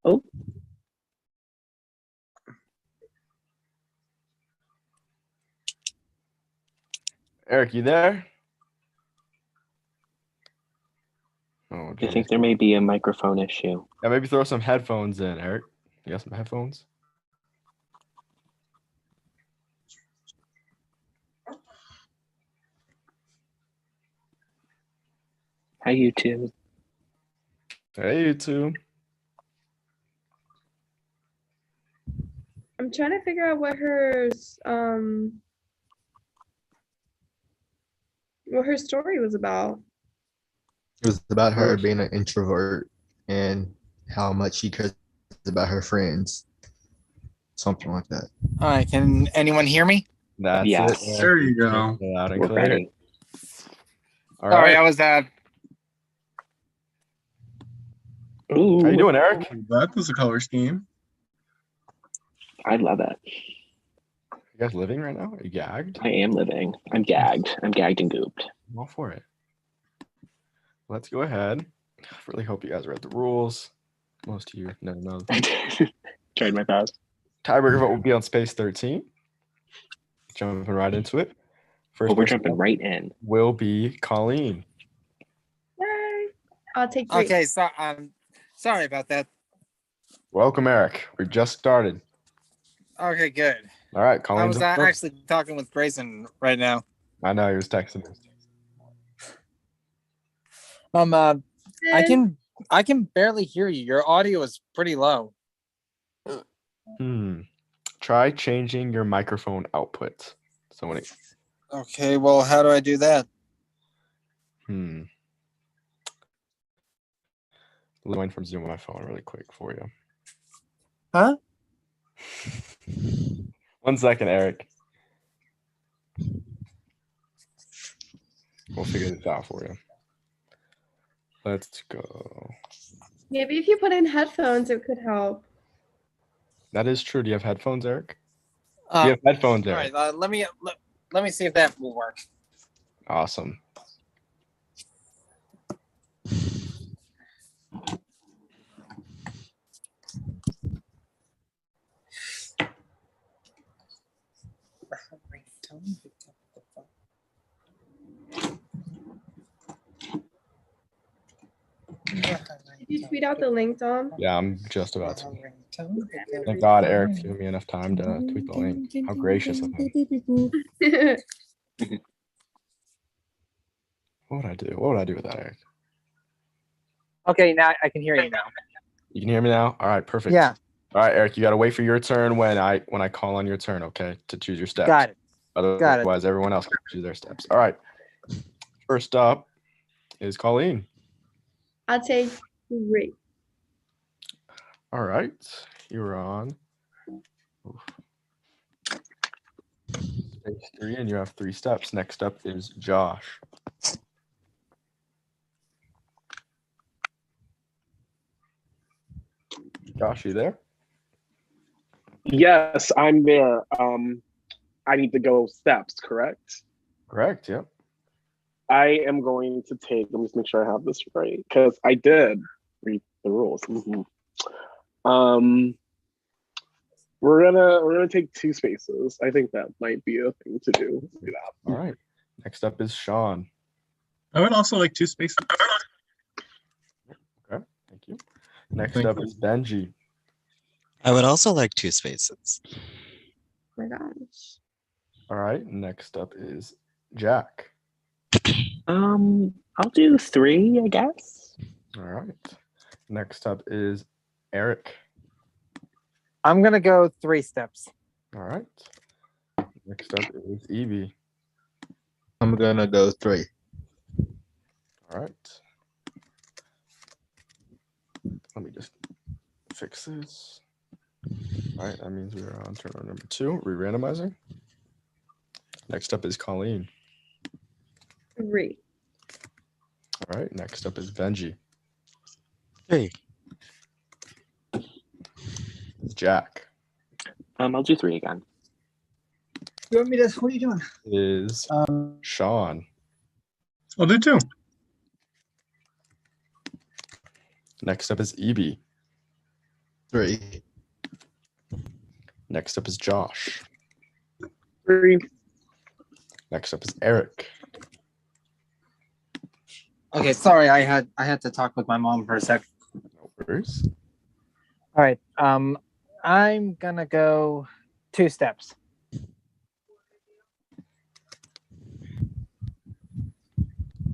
Oh, Eric, you there? Oh, I geez. think there may be a microphone issue. Yeah, maybe throw some headphones in, Eric. You got some headphones? Hi, YouTube. Hey, you two. I'm trying to figure out what her story was about. It was about her being an introvert and how much she cares about her friends. Something like that. All right, can anyone hear me? That's Yes. it. There you go. Loud and We're clear. ready. All Sorry, right. I was Ooh, How you doing, Eric? That was a color scheme. I love it. You guys living right now? Are you gagged? I am living. I'm gagged. I'm gagged and gooped. I'm all for it. Let's go ahead. I really hope you guys read the rules. Most of you never know. Tried my best. Tiebreaker vote will be on space 13. Jumping right into it. First Oh, we're person jumping up right in. will be Colleen. Yay! I'll take 3. okay. So sorry about that. Welcome, Eric. We just started. Okay, good. All right, I Colleen's was up first. actually talking with Grayson right now. I know he was texting me. I can barely hear you. Your audio is pretty low. Try changing your microphone output. So when it, Okay, well, how do I do that? Join from Zoom on my phone really quick for you. Huh? 1 second, Eric. We'll figure this out for you. Let's go. Maybe if you put in headphones, it could help. That is true. Do you have headphones, Eric? Do you have headphones, All Eric? right, let me see if that will work. Awesome. Did you tweet out the link, Dom? Yeah, I'm just about to. Thank God Eric's giving me enough time to tweet the link. How gracious of him. What would I do? What would I do with that, Eric? Okay, now I can hear you now. You can hear me now? All right, perfect. Yeah, All right, Eric, you got to wait for your turn when I call on your turn, okay, to choose your steps. got it. Otherwise, everyone else can choose their steps. All right. First up is Colleen. I'll take 3. All right, you're on space 3, and you have 3 steps. Next up is Josh. Josh, you there? Yes, I'm there. I need to go steps, correct? Correct. Yep. I am going to take, let me just make sure I have this right, because I did read the rules. We're gonna take 2 spaces. I think that might be a thing to do. Let's do that. All right. Next up is Sean. I would also like 2 spaces. Okay. Thank you. Next Thank up you. is Benji. I would also like 2 spaces. Oh my gosh. All right. Next up is Jack. I'll do 3, I guess. All right. Next up is Eric. I'm gonna go 3 steps. All right. Next up is Evie. I'm gonna go 3. All right. Let me just fix this. All right. That means we're on turn number 2, re-randomizing. Next up is Colleen. 3. All right. Next up is Benji. 3. Jack. I'll do 3 again. You want me to? What are you doing? Is Sean. I'll do 2. Next up is Evie. 3. Next up is Josh. 3. Next up is Eric. Okay, sorry, I had to talk with my mom for a sec. No worries. All right. I'm gonna go 2 steps.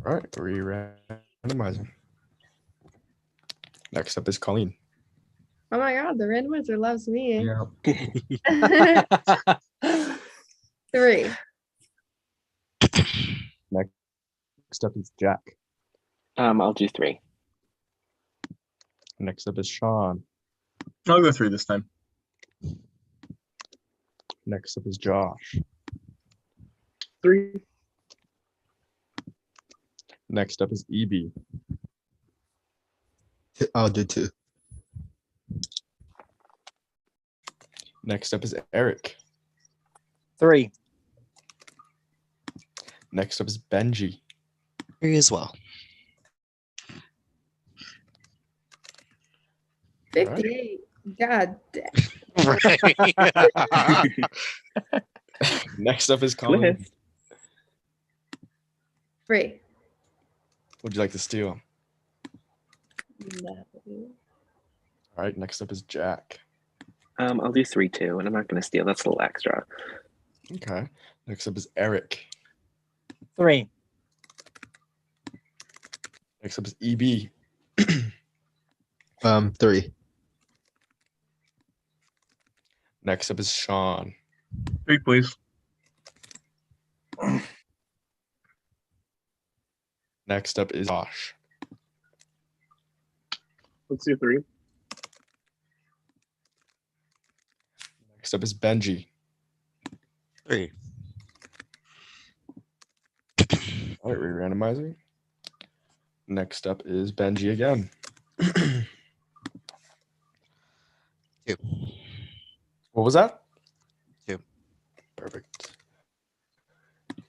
All right, re-randomizing. Next up is Colleen. Oh my god, the randomizer loves me. Yeah. 3. Next up is Jack. I'll do 3. Next up is Sean. I'll go 3 this time. Next up is Josh. 3. Next up is EB. I'll do 2. Next up is Eric. 3. Next up is Benji. 3 as well. 58. God damn. Right. Next up is Colleen. Twist. 3. Would you like to steal? No. All right, next up is Jack. I'll do 3 too, and I'm not gonna steal. That's a little extra. Okay. Next up is Eric. 3. Next up is EB. 3. Next up is Sean. 3, please. Next up is Josh. Let's do 3. Next up is Benji. 3. All right, re-randomizing. Next up is Benji again. 2. What was that? 2. Perfect.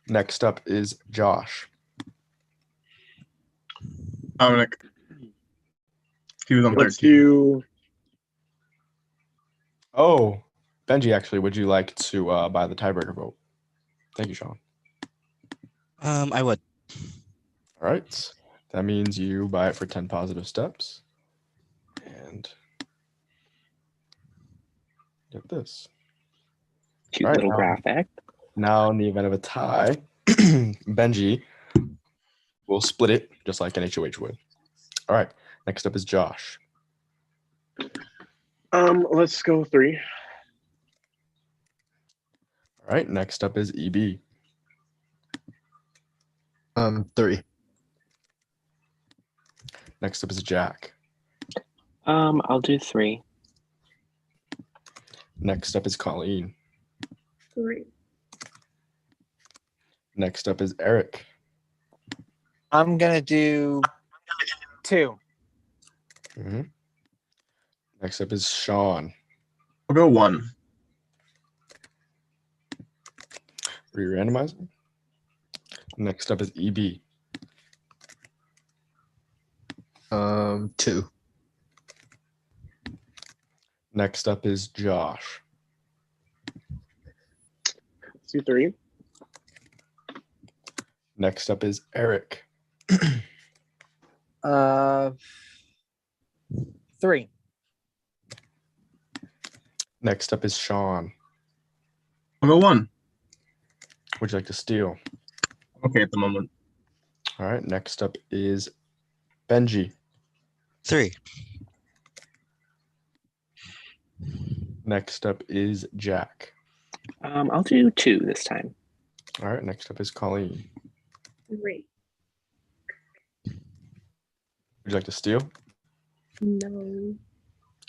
Next up is Josh. Dominic. He was on Let's 13. do. Oh, Benji, actually, would you like to buy the tiebreaker vote? Thank you, Sean. I would. All right. That means you buy it for 10 positive steps. And get this. Cute All right, little now- graphic. Now, in the event of a tie, Benji will split it just like an HOH would. All right. Next up is Josh. Let's go 3. All right. Next up is EB. 3. Next up is Jack. I'll do 3. Next up is Colleen. 3. Next up is Eric. I'm gonna do 2. Mhm. Next up is Sean. I'll go 1. Re-randomizing. Next up is EB. 2. Next up is Josh. Let's do 3. Next up is Eric. 3. Next up is Sean. I'll go 1. Would you like to steal? Okay, at the moment. All right. Next up is Benji. 3. Next up is Jack. I'll do 2 this time. All right. Next up is Colleen. 3. Would you like to steal? No.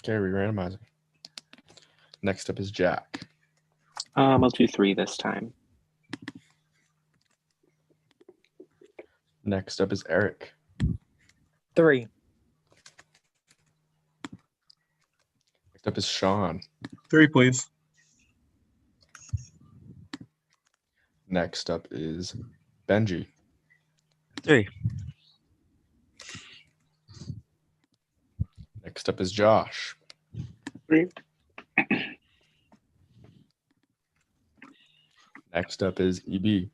Okay, re-randomizing. Next up is Jack. I'll do 3 this time. Next up is Eric. 3. Next up is Sean. 3, please. Next up is Benji. 3. Next up is Josh. 3. Next up is EB.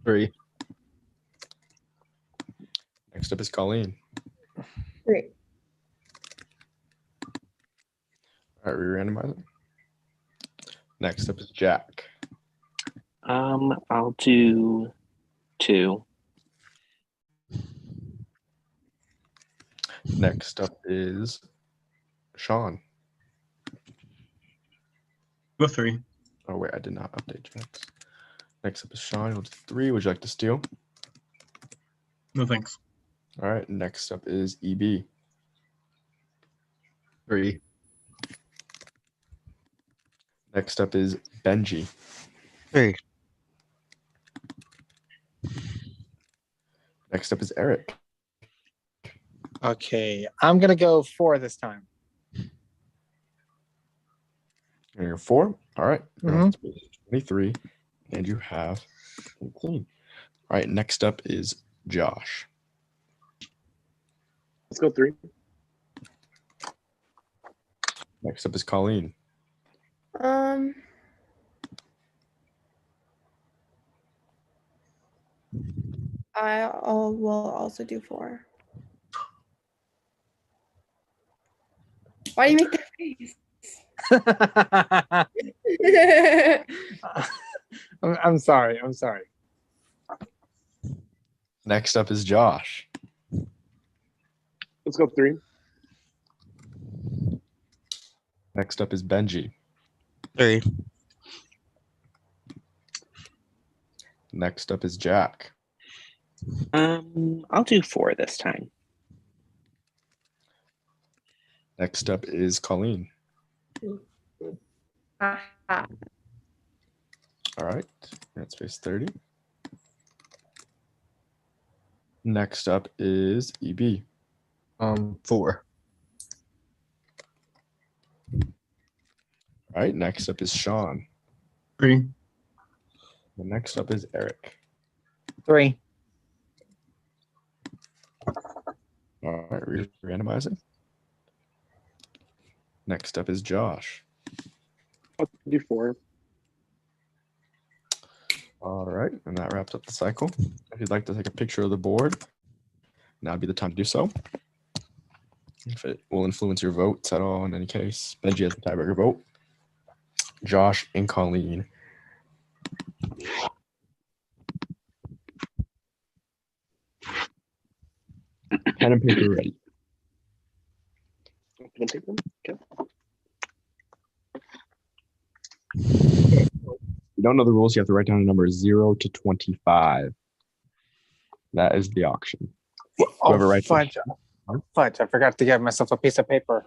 3. Next up is Colleen. 3. All right, re-randomizing. Next up is Jack. I'll do 2. Next up is Sean. Go 3. Oh wait, I did not update Jack's. Next up is Sean. You'll do 3. Would you like to steal? No thanks. All right. Next up is EB. 3. Next up is Benji. 3. Next up is Eric. Okay, I'm gonna go 4 this time. And you're 4. All right. Mhm. 23. And you have 18. All right. Next up is Josh. Let's go 3. Next up is Colleen. Will also do 4. Why do you make that face? I'm sorry. I'm sorry. Next up is Josh. Let's go 3. Next up is Benji. 3. Next up is Jack. I'll do 4 this time. Next up is Colleen. Ah, All right. That's space 30. Next up is EB. 4. All right. Next up is Sean. 3. And next up is Eric. 3. All right. Randomizing. Next up is Josh. I'll do 4. All right. And that wraps up the cycle. If you'd like to take a picture of the board, now would be the time to do so. If it will influence your votes at all, in any case, Benji has the tiebreaker vote. Josh and Colleen. Pen and paper ready. Pen and paper. Okay. If you don't know the rules, you have to write down a number 0 to 25. That is the auction. Whoever writes fudge. Fudge. I forgot to get myself a piece of paper.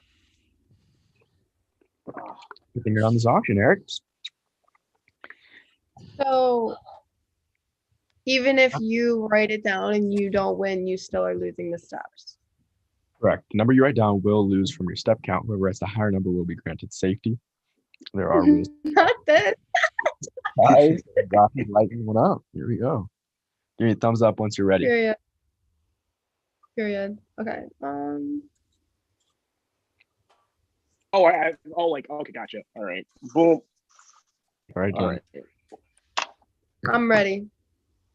Good thing you're on this auction, Eric. So even if you write it down and you don't win, you still are losing the steps. Correct. The number you write down will lose from your step count. Whoever has the higher number will be granted safety. There are rules. Not this. Guys, Josh is lighting one up. Here we go. Give me a thumbs up once you're ready. Period. Period. Okay. Oh, okay, gotcha. All right. Boom. All right, All right. I'm ready.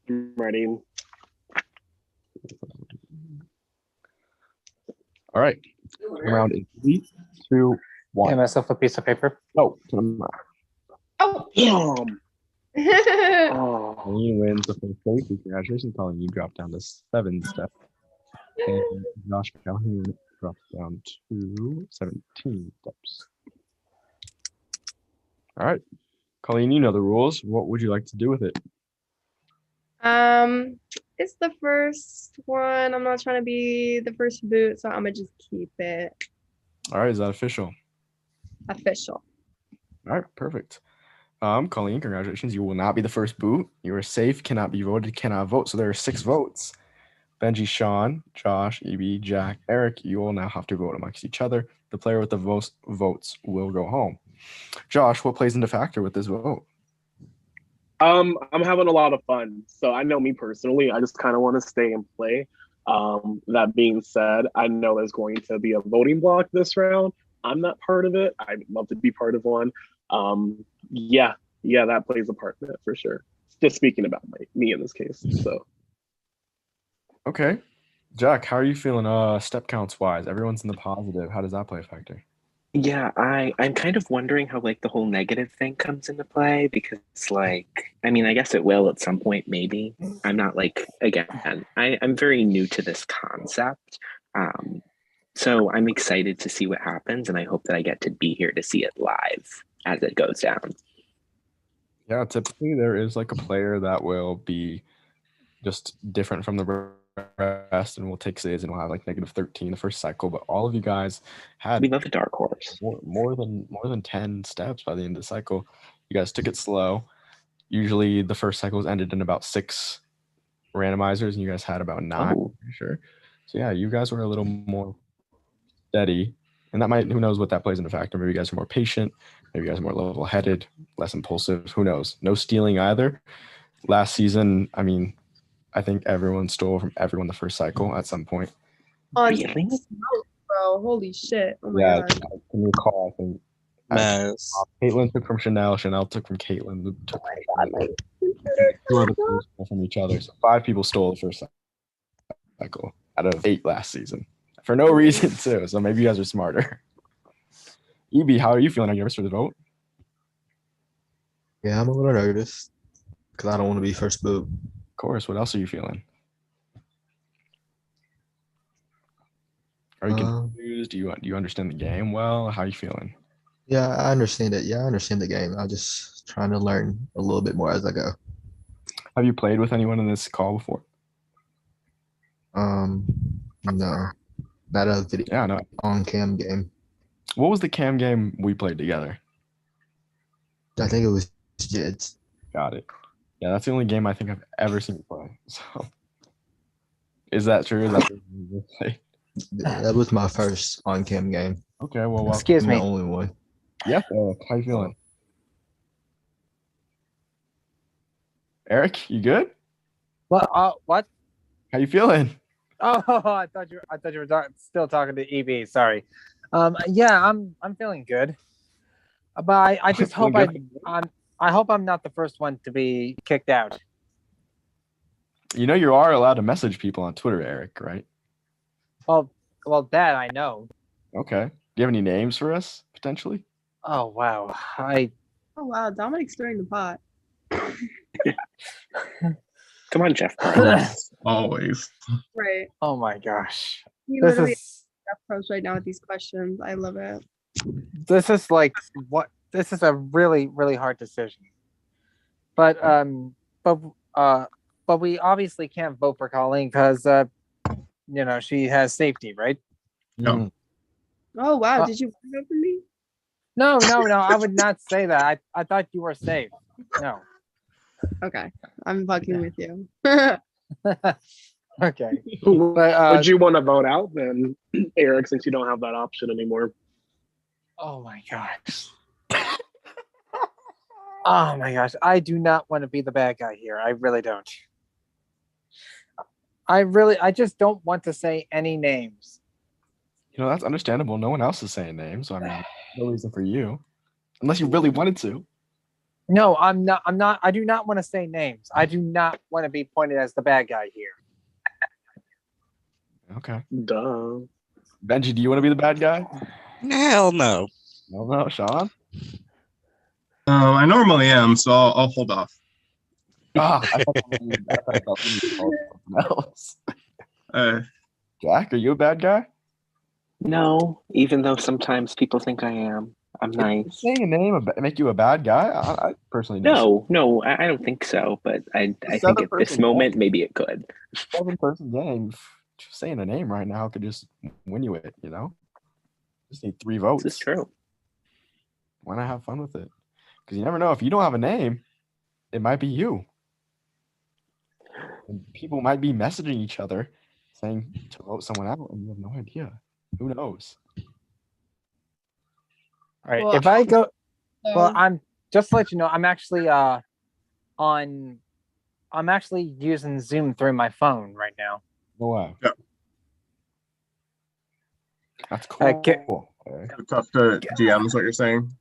I'm ready. All right. Round in 3, 2, Get 1. myself a piece of paper. Oh, Oh. Damn. Oh. Colleen wins the first place. Congratulations, Colleen. You dropped down to 7 steps. And Josh Calhoun drops down to 17 steps. All right. Colleen, you know the rules. What would you like to do with it? It's the first one. I'm not trying to be the first boot, so I'm gonna just keep it All right. Is that official? official. All right. Perfect. Colleen, congratulations. You will not be the first boot. You are safe, cannot be voted, cannot vote. So there are 6 votes. Benji, Sean, Josh, EB, Jack, Eric, you will now have to vote amongst each other. The player with the most votes will go home. Josh, what plays into factor with this vote? I'm having a lot of fun. So I know me personally, I just kind of want to stay and play. That being said, I know there's going to be a voting block this round. I'm not part of it. I'd love to be part of one. Yeah, that plays a part in it for sure. Just speaking about me in this case. So Okay. Jack, how are you feeling step counts wise? Everyone's in the positive. How does that play a factor? Yeah, I'm kind of wondering how like the whole negative thing comes into play because like I mean I guess it will at some point maybe. I'm not like again, I'm very new to this concept. So I'm excited to see what happens and I hope that I get to be here to see it live as it goes down. Yeah, typically there is like a player that will be just different from the rest and will take saves and will have like -13 the first cycle. But all of you guys had We love a dark horse. more than 10 steps by the end of the cycle. You guys took it slow. Usually the first cycles ended in about 6 randomizers, and you guys had about 9, Oh. I'm sure. So yeah, you guys were a little more steady. And that might, who knows what that plays into factor. Maybe you guys are more patient, maybe you guys are more level-headed, less impulsive. Who knows? No stealing either. Last season, I mean, I think everyone stole from everyone the first cycle at some point. On Really? Smoke, bro. Holy shit. Oh my Yeah, god. I can recall, I think Mess. Caitlin took from Chanel took from Caitlin, Luke took from my two other people stole from each other. So 5 people stole the first cycle out of 8 last season for no reason too. So maybe you guys are smarter. EB, how are you feeling? Are you nervous for the vote? Yeah, I'm a little nervous because I don't want to be first boot. Of course. What else are you feeling? Are you Um, confused? Do you understand the game well? How are you feeling? Yeah, I understand it. Yeah, I understand the game. I'm just trying to learn a little bit more as I go. Have you played with anyone in this call before? No, not a video Yeah, no. on cam game. What was the cam game we played together? I think it was Jits. Got it. Yeah, that's the only game I think I've ever seen you play. So, is that true? Is that the game you played? That was my first on cam game. Okay, well, welcome. Excuse And the me. only one. Yes, Eric. How you feeling? Eric, you good? What? What? How you feeling? Oh, I thought you were still talking to EB. Sorry. Yeah, I'm feeling good. But I just hope Feeling I hope I'm not the first one to be kicked out. You know you are allowed to message people on Twitter, Eric, right? Well, that I know. Okay. Do you have any names for us potentially? Oh wow. Oh wow, Dominic's stirring the pot. Come on, Jeff. Always. Right. Oh my gosh. He This literally is approach right now with these questions. I love it. this is like what this is a really really hard decision. But we obviously can't vote for Colleen because she has safety, right? No. Oh wow, Uh, did you vote for me? No, I would not say that. I thought you were safe. No. Okay, I'm fucking with you. Okay. But, would you want to vote out then, Eric, since you don't have that option anymore? Oh my gosh. Oh my gosh. I do not want to be the bad guy here. I really don't. I just don't want to say any names. That's understandable. No one else is saying names, so I mean, no reason for you, unless you really wanted to. No, I'm not. I do not want to say names. I do not want to be pointed as the bad guy here. Okay. Duh. Benji, do you want to be the bad guy? Hell no. No, Sean. I normally am, so I'll hold off. Ah, I thought you were something else. Jack, are you a bad guy? No, even though sometimes people think I am. I'm nice. Saying a name make you a bad guy? I personally don't. No, I don't think so. But I think at this 7-person moment, maybe it could. 7-person game. Just saying a name right now could just win you it. Just need 3 votes. This is true. Why not have fun with it? Because you never know. If you don't have a name, it might be you. And people might be messaging each other saying to vote someone out, and you have no idea. Who knows? All right. Well, If I go, well, So, I'm just to let you know, I'm actually I'm actually using Zoom through my phone right now. No way. Yeah. That's cool. Okay. Okay. Tough to GM is what you're saying.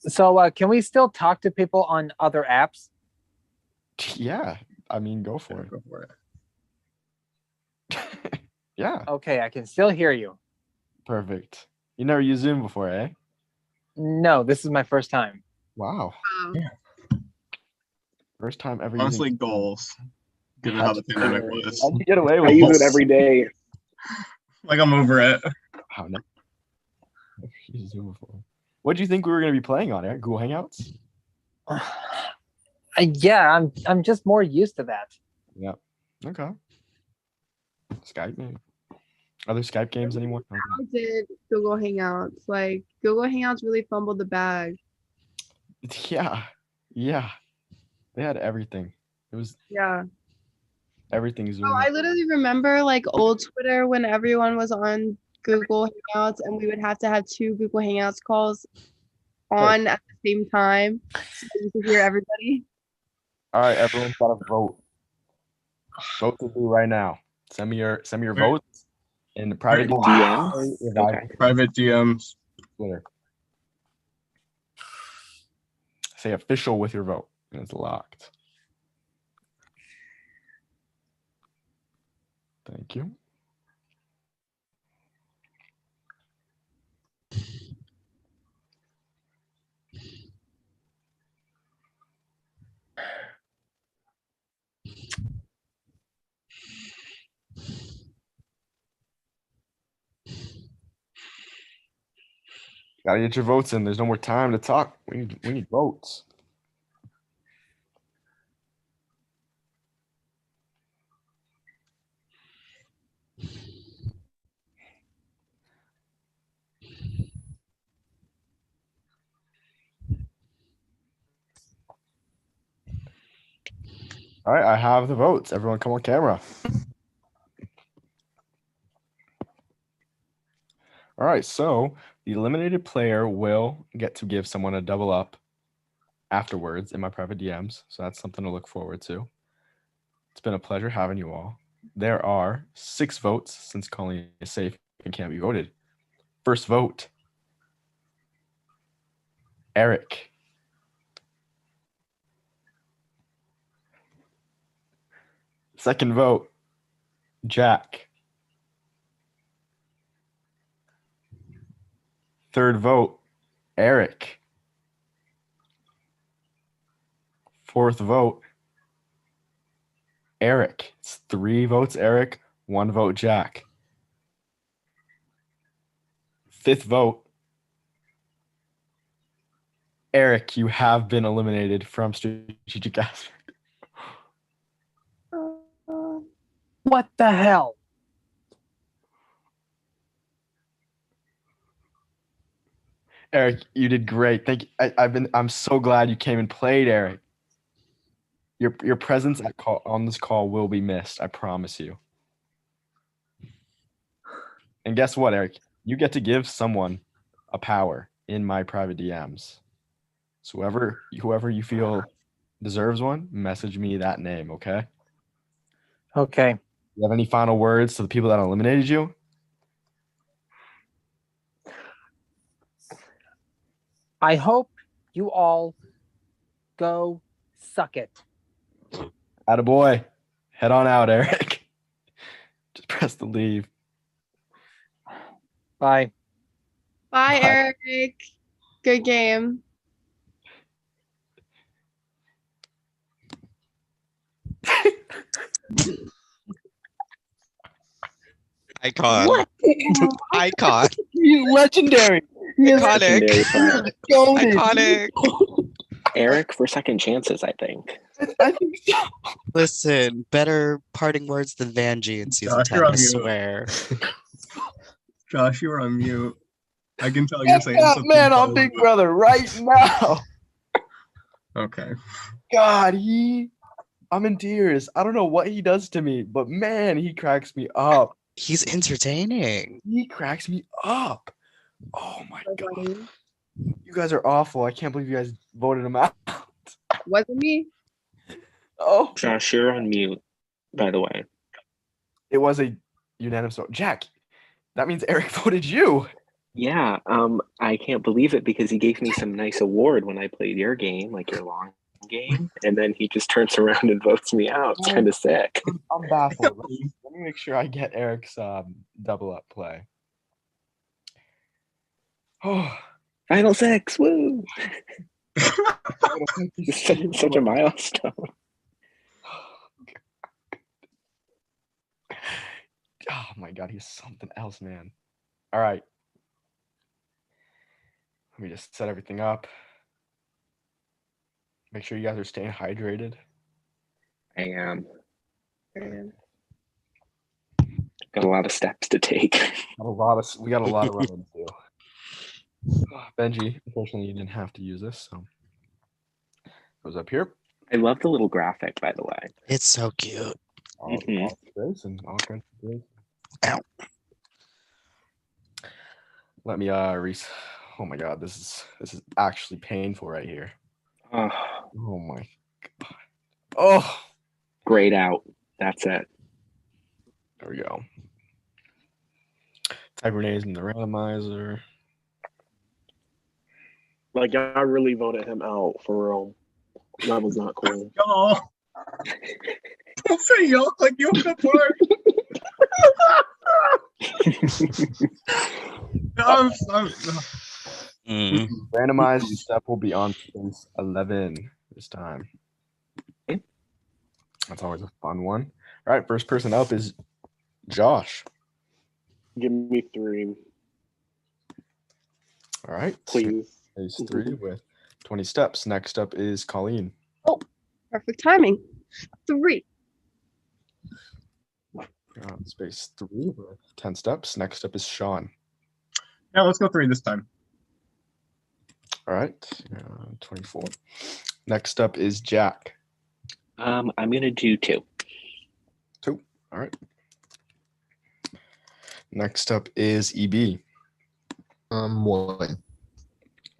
So can we still talk to people on other apps? Yeah, I mean, go for Go for it. it. Yeah, Okay, I can still hear you. perfect. You never used Zoom before, eh? No, this is my first time. Wow, first time ever Honestly, using. goals. Given how the pandemic was, How'd you get away I with use this? it every day. like I'm over it. Wow, never used Zoom before. What do you think we were gonna be playing on, Eric? Google Hangouts? Yeah, I'm just more used to that. Yeah. Okay. Skype, maybe. Are there Skype games anymore? How did Google Hangouts? Like Google Hangouts really fumbled the bag. Yeah, yeah. They had everything. It was Yeah. everything Zoom. Oh, I literally remember like old Twitter when everyone was on Google Hangouts and we would have to have 2 Google Hangouts calls on at the same time so you could hear everybody. All right, everyone's got to vote. Vote to do right now. Send me your votes in the private DM? Revive Okay. Private DMs. Twitter. Say official with your vote, and it's locked. Thank you. Gotta get your votes in. There's no more time to talk. We need votes. All right, I have the votes. Everyone come on camera. All right, so the eliminated player will get to give someone a double up afterwards in my private DMs. So that's something to look forward to. It's been a pleasure having you all. There are 6 votes since Colleen is safe and can't be voted. First vote, Eric. Second vote, Jack. Third vote, Eric. Fourth vote, Eric. It's 3 votes, Eric. 1 vote, Jack. Fifth vote, Eric. You have been eliminated from Strategic Aspect. What the hell? Eric, you did great. Thank you. I'm so glad you came and played, Eric. Your presence on this call will be missed. I promise you. And guess what, Eric? You get to give someone a power in my private DMs. So whoever you feel deserves one, message me that name, okay? Okay. You have any final words to the people that eliminated you? I hope you all go suck it. Attaboy. Head on out, Eric. Just press the leave. Bye. Bye, Bye. Eric. Good game. Icon. Icon. You legendary. Iconic. Legendary fight. Iconic. Eric for second chances, I think. I think so. Listen, better parting words than Vanjie in season Josh, 10, you're on I mute. swear. Josh, you were on mute. I can tell you're Get saying that something man on positive. Big Brother right now. Okay. God, I'm in tears. I don't know what he does to me, but man, he cracks me up. He's entertaining. He cracks me up. Oh my So god. funny. You guys are awful. I can't believe you guys voted him out. Wasn't me? Oh. Josh, you're on mute, by the way. It was a unanimous vote. Jack, that means Eric voted you. Yeah, I can't believe it because he gave me some nice award when I played your game, like your long game, and then he just turns around and votes me out. It's kind of sick. I'm baffled. Let me make sure I get Eric's double up play. Oh, Final six, woo! Such a milestone. Oh my god, he's something else, man. All right. Let me just set everything up. Make sure you guys are staying hydrated. I am. And Got a lot of steps to take. We got a lot of running to do. Benji, unfortunately, you didn't have to use this, so goes up here. I love the little graphic, by the way. It's so cute. All Mhm. this and all kinds of things. Ow. Let me oh my god, this is actually painful right here. Oh, Oh my god. Oh, grayed out. That's it. there we go. Type your names in the randomizer. Like I really voted him out for real. That was not cool. Y'all. Don't say y'all like you the part. Mm. Randomized step will be on space 11 this time. That's always a fun one. All right, first person up is Josh. Give me 3, All right, please. Phase 3 with 20 steps. Next up is Colleen. perfect timing. 3. Space 3 with 10 steps. Next up is Sean. Yeah, let's go 3 this time. All right, 24. Next up is Jack. I'm gonna do 2. 2. All right. Next up is EB. 1.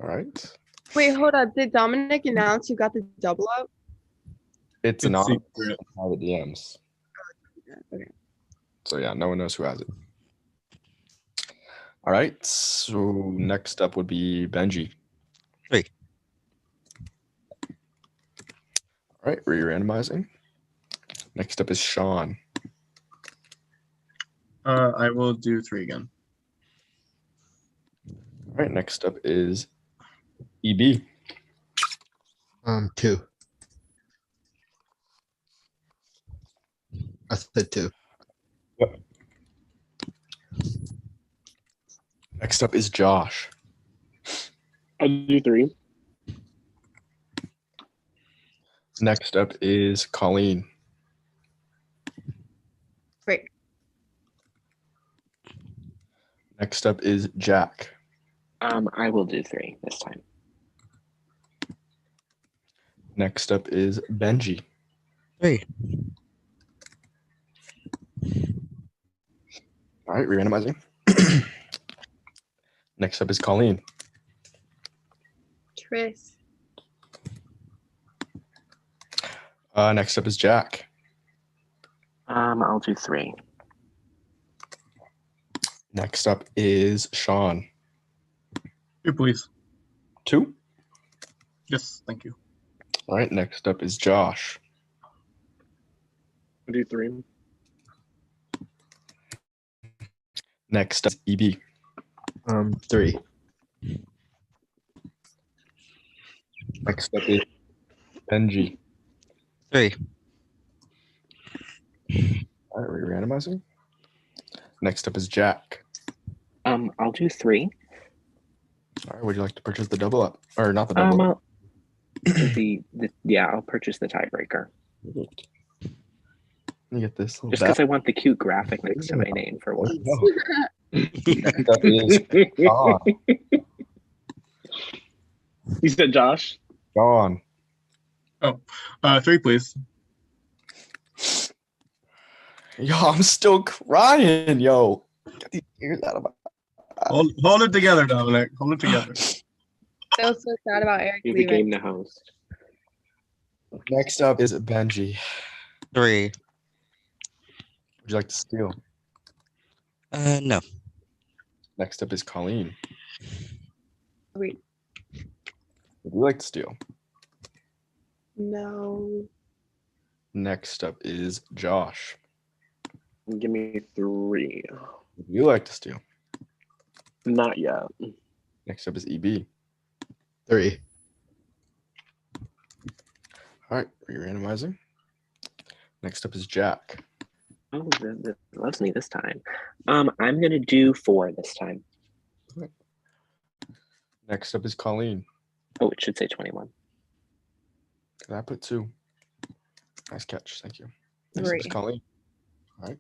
All right. Wait, hold up. Did Dominic announce you got the double up? It's It's anonymous secret. in private DMs. Okay. So yeah, no one knows who has it. All right. So next up would be Benji. 3. All right, re-randomizing. Next up is Sean. I will do 3 again. All right, next up is EB. 2. I said 2. Next up is Josh. I'll do 3. Next up is Colleen. 3. Next up is Jack. I will do 3 this time. Next up is Benji. 3. All right, re-randomizing. Next up is Colleen. Tris. Next up is Jack. I'll do 3. Next up is Sean. 2, please. 2. Yes, thank you. All right, next up is Josh. I'll do 3. Next up is EB. 3. Next up is Benji. 3. All right, re-randomizing. Next up is Jack. I'll do 3. All right, would you like to purchase the double up? Or not the double up? Yeah, I'll purchase the tiebreaker. Let me get this little Just because I want the cute graphic next to my name for once. Next up is Sean. You said Josh? Sean. 3, please. Yo, I'm still crying, yo. Get these tears out of my Hold it together, Dominic. Hold it together. I was so sad about Eric You're the leaving. game to host. Next up is Benji. 3. Would you like to steal? No. Next up is Colleen. Wait, Would you like to steal? no. Next up is Josh. Give me 3. Would you like to steal? Not yet. Next up is EB. 3. All right, re-randomizing. Next up is Jack. Oh, this loves me this time. I'm gonna do 4 this time. Next up is Colleen. Oh, it should say 21. Did I put 2? Nice catch, thank you. Next up is 3. Colleen. All right.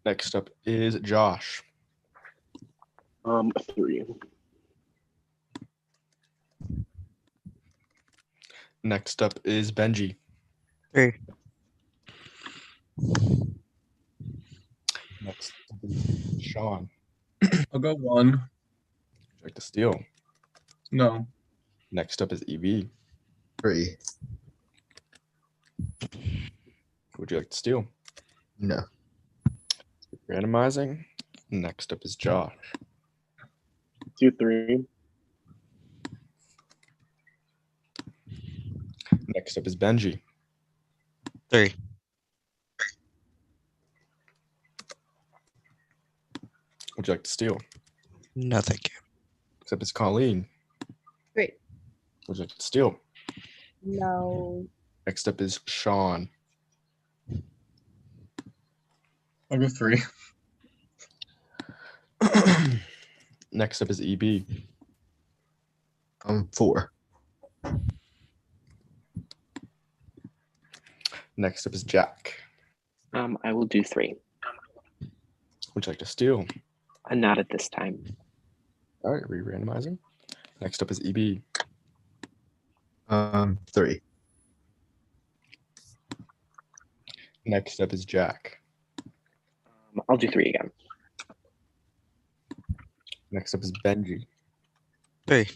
Next up is Josh. 3. Next up is Benji. 3. Next up is Sean. I'll go 1. Would you like to steal? No. Next up is EB. 3. Would you like to steal? No. Randomizing. Next up is Josh. 2, 3. Next up is Benji. 3. Would you like to steal? No, thank you. Next up is Colleen. 3. Would you like to steal? No. Next up is Sean. I'll go 3. Next up is EB. 4. Next up is Jack. I will do 3. Would you like to steal? Not at this time. All right, re-randomizing. Next up is EB. 3. Next up is Jack. I'll do 3 again. Next up is Benji. 3.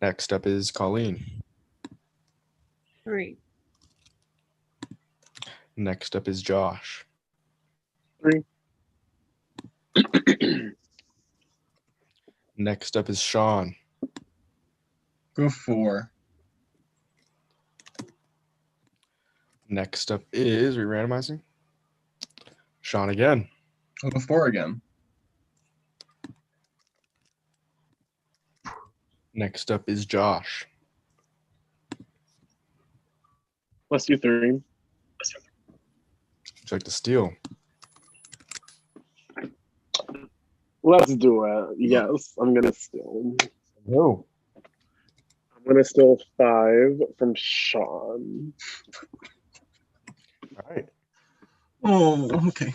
Next up is Colleen. 3. Next up is Josh. 3. Next up is Sean. Go 4. Next up is re-randomizing. Sean again. I'll go 4 again. Next up is Josh. Let's do 3. Would you like to steal? Let's do it. Yes, I'm gonna steal. No. I'm gonna steal 5 from Sean. All right. Oh, okay.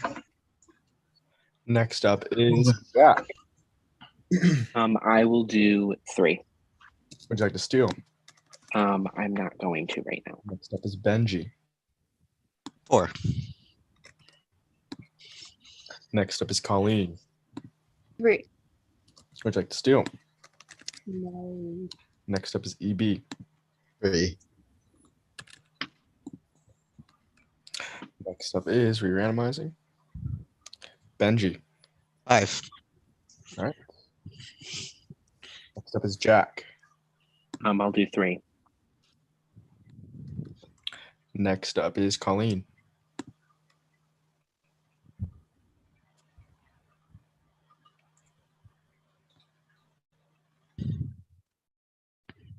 Next up is Jack. I will do 3. Would you like to steal? I'm not going to right now. Next up is Benji. 4. Next up is Colleen. 3. Would you like to steal? No. Next up is EB. 3. Next up is re-randomizing. Benji. 5. All right. Next up is Jack. I'll do 3. Next up is Colleen.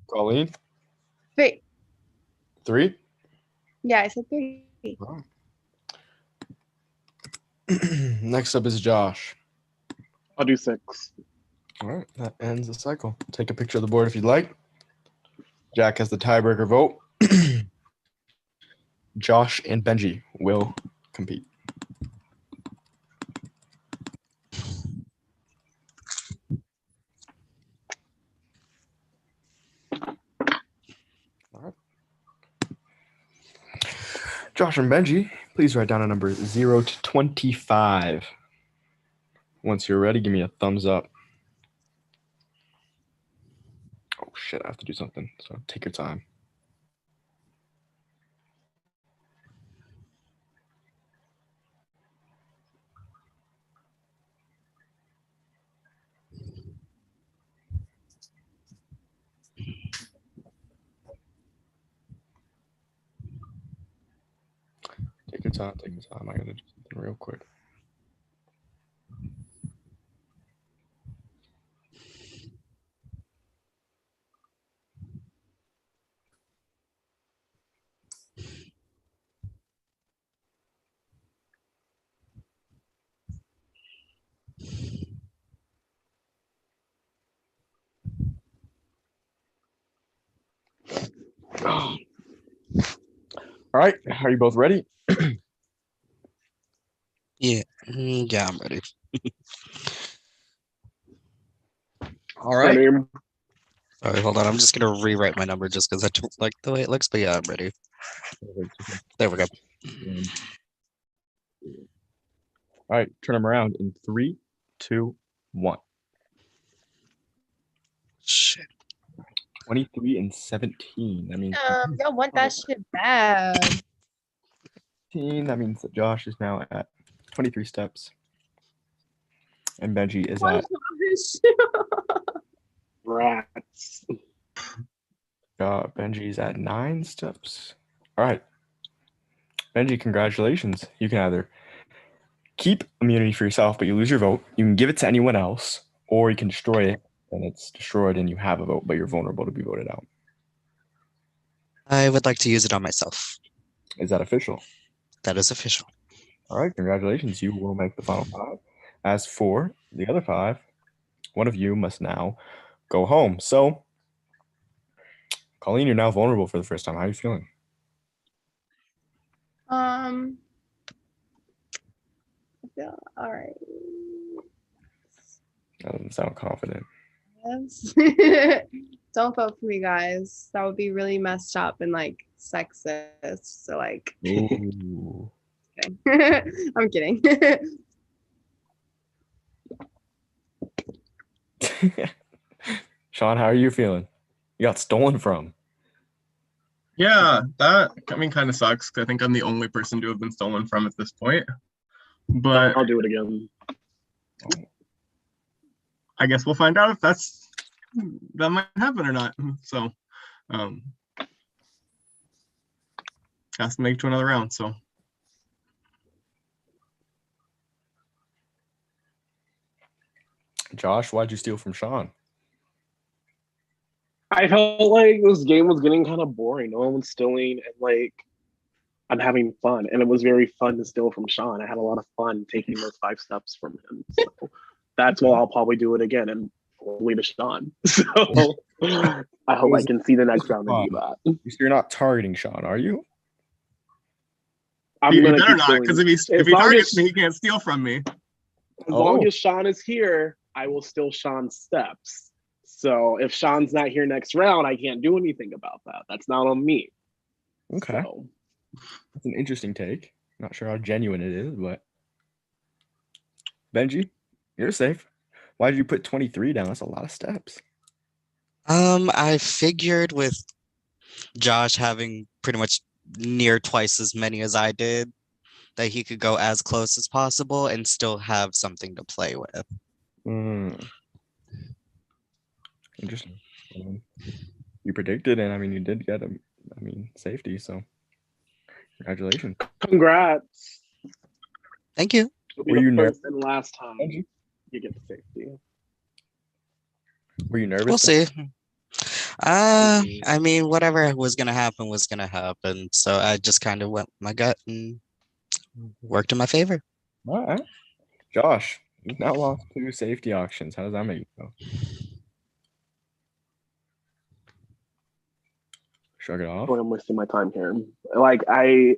Colleen, 3. 3. Yeah, I said 3. Wow. Next up is Josh. I'll do 6. All right, that ends the cycle. Take a picture of the board if you'd like. Jack has the tiebreaker vote. Josh and Benji will compete. All right. Josh and Benji, please write down a number 0 to 25. Once you're ready, give me a thumbs up. Oh shit, I have to do something, so take your time. time. Take your time. I gotta do something real quick. All right, are you both ready? Yeah, yeah, I'm ready. All right. Same. Sorry, hold on. I'm just gonna rewrite my number just because I don't like the way it looks. But yeah, I'm ready. There we go. All right, turn them around in 3, 2, 1. Shit. 23 and 17. That means Y'all want that shit bad. 15. That means that Josh is now at 23 steps. And Benji is Why at Rats. Benji's at 9 steps. All right. Benji, congratulations. You can either keep immunity for yourself, but you lose your vote. You can give it to anyone else, or you can destroy it, and it's destroyed and you have a vote, but you're vulnerable to be voted out. I would like to use it on myself. Is that official? That is official. All right, congratulations. You will make the final 5. As for the other 5, one of you must now go home. So, Colleen, you're now vulnerable for the first time. How are you feeling? I feel all right. That doesn't sound confident. Yes. Don't vote for me, guys. That would be really messed up and like sexist. So like, Ooh. I'm kidding. Sean, how are you feeling? You got stolen from. Yeah, that kind of sucks because I think I'm the only person to have been stolen from at this point. But I'll do it again. I guess we'll find out if that might happen or not. So, has to make it to another round. So, Josh, why'd you steal from Sean? I felt like this game was getting kind of boring. No one was stealing, and like I'm having fun, and it was very fun to steal from Sean. I had a lot of fun taking those 5 steps from him. So that's why I'll probably do it again and hopefully to Sean. So I hope I can see the next round and do that. You're not targeting Sean, are you? I'm he gonna better keep not, stealing. because if he targets me, he can't steal from me. As long as Sean is here, I will steal Sean's steps. So if Sean's not here next round, I can't do anything about that. That's not on me. Okay. So, That's an interesting take. Not sure how genuine it is, but Benji, you're safe. Why did you put 23 down? That's a lot of steps. I figured with Josh having pretty much near twice as many as I did, that he could go as close as possible and still have something to play with. Interesting. You predicted, and you did get safety. So, congratulations. congrats. Thank you. It'll be Were the you first and last time Benji? you get the safety. Were you nervous? We'll see. Whatever was gonna happen was gonna happen. So I just kind of went with my gut and worked in my favor. All right. Josh, you've now lost 2 safety auctions. How does that make you feel? Shrug it off. Boy, I'm wasting my time here. Like I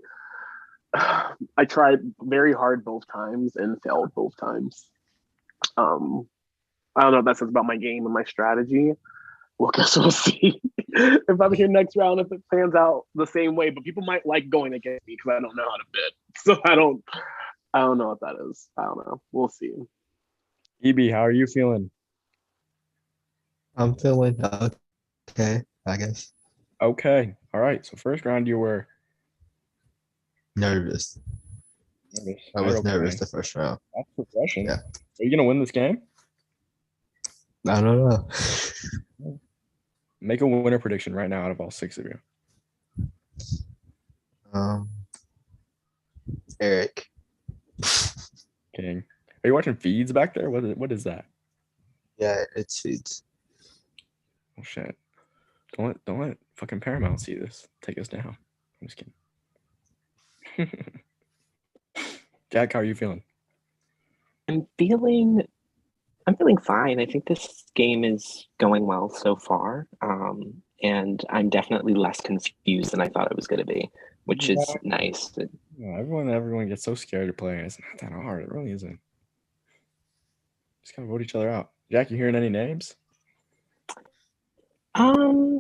tried very hard both times and failed both times. I don't know if that says about my game and my strategy. Well, guess we'll see if I'm here next round, if it pans out the same way. But people might like going against me because I don't know how to bid. So I don't know what that is. I don't know. We'll see. EB, how are you feeling? I'm feeling okay, I guess. Okay. All right. So first round you were Nervous. I was nervous the first round. That's progression. Yeah. Are you gonna win this game? I don't know. Make a winner prediction right now out of all 6 of you. Eric. Kidding. Are you watching feeds back there? What is that? Yeah, it's Feeds. Oh shit. Don't let fucking Paramount see this. Take us down. I'm just kidding. Jack, how are you feeling? I'm feeling fine. I think this game is going well so far. And I'm definitely less confused than I thought it was going to be, which is nice. Yeah, everyone gets so scared to play. It's not that hard. It really isn't. Just gotta vote each other out. Jack, you hearing any names? A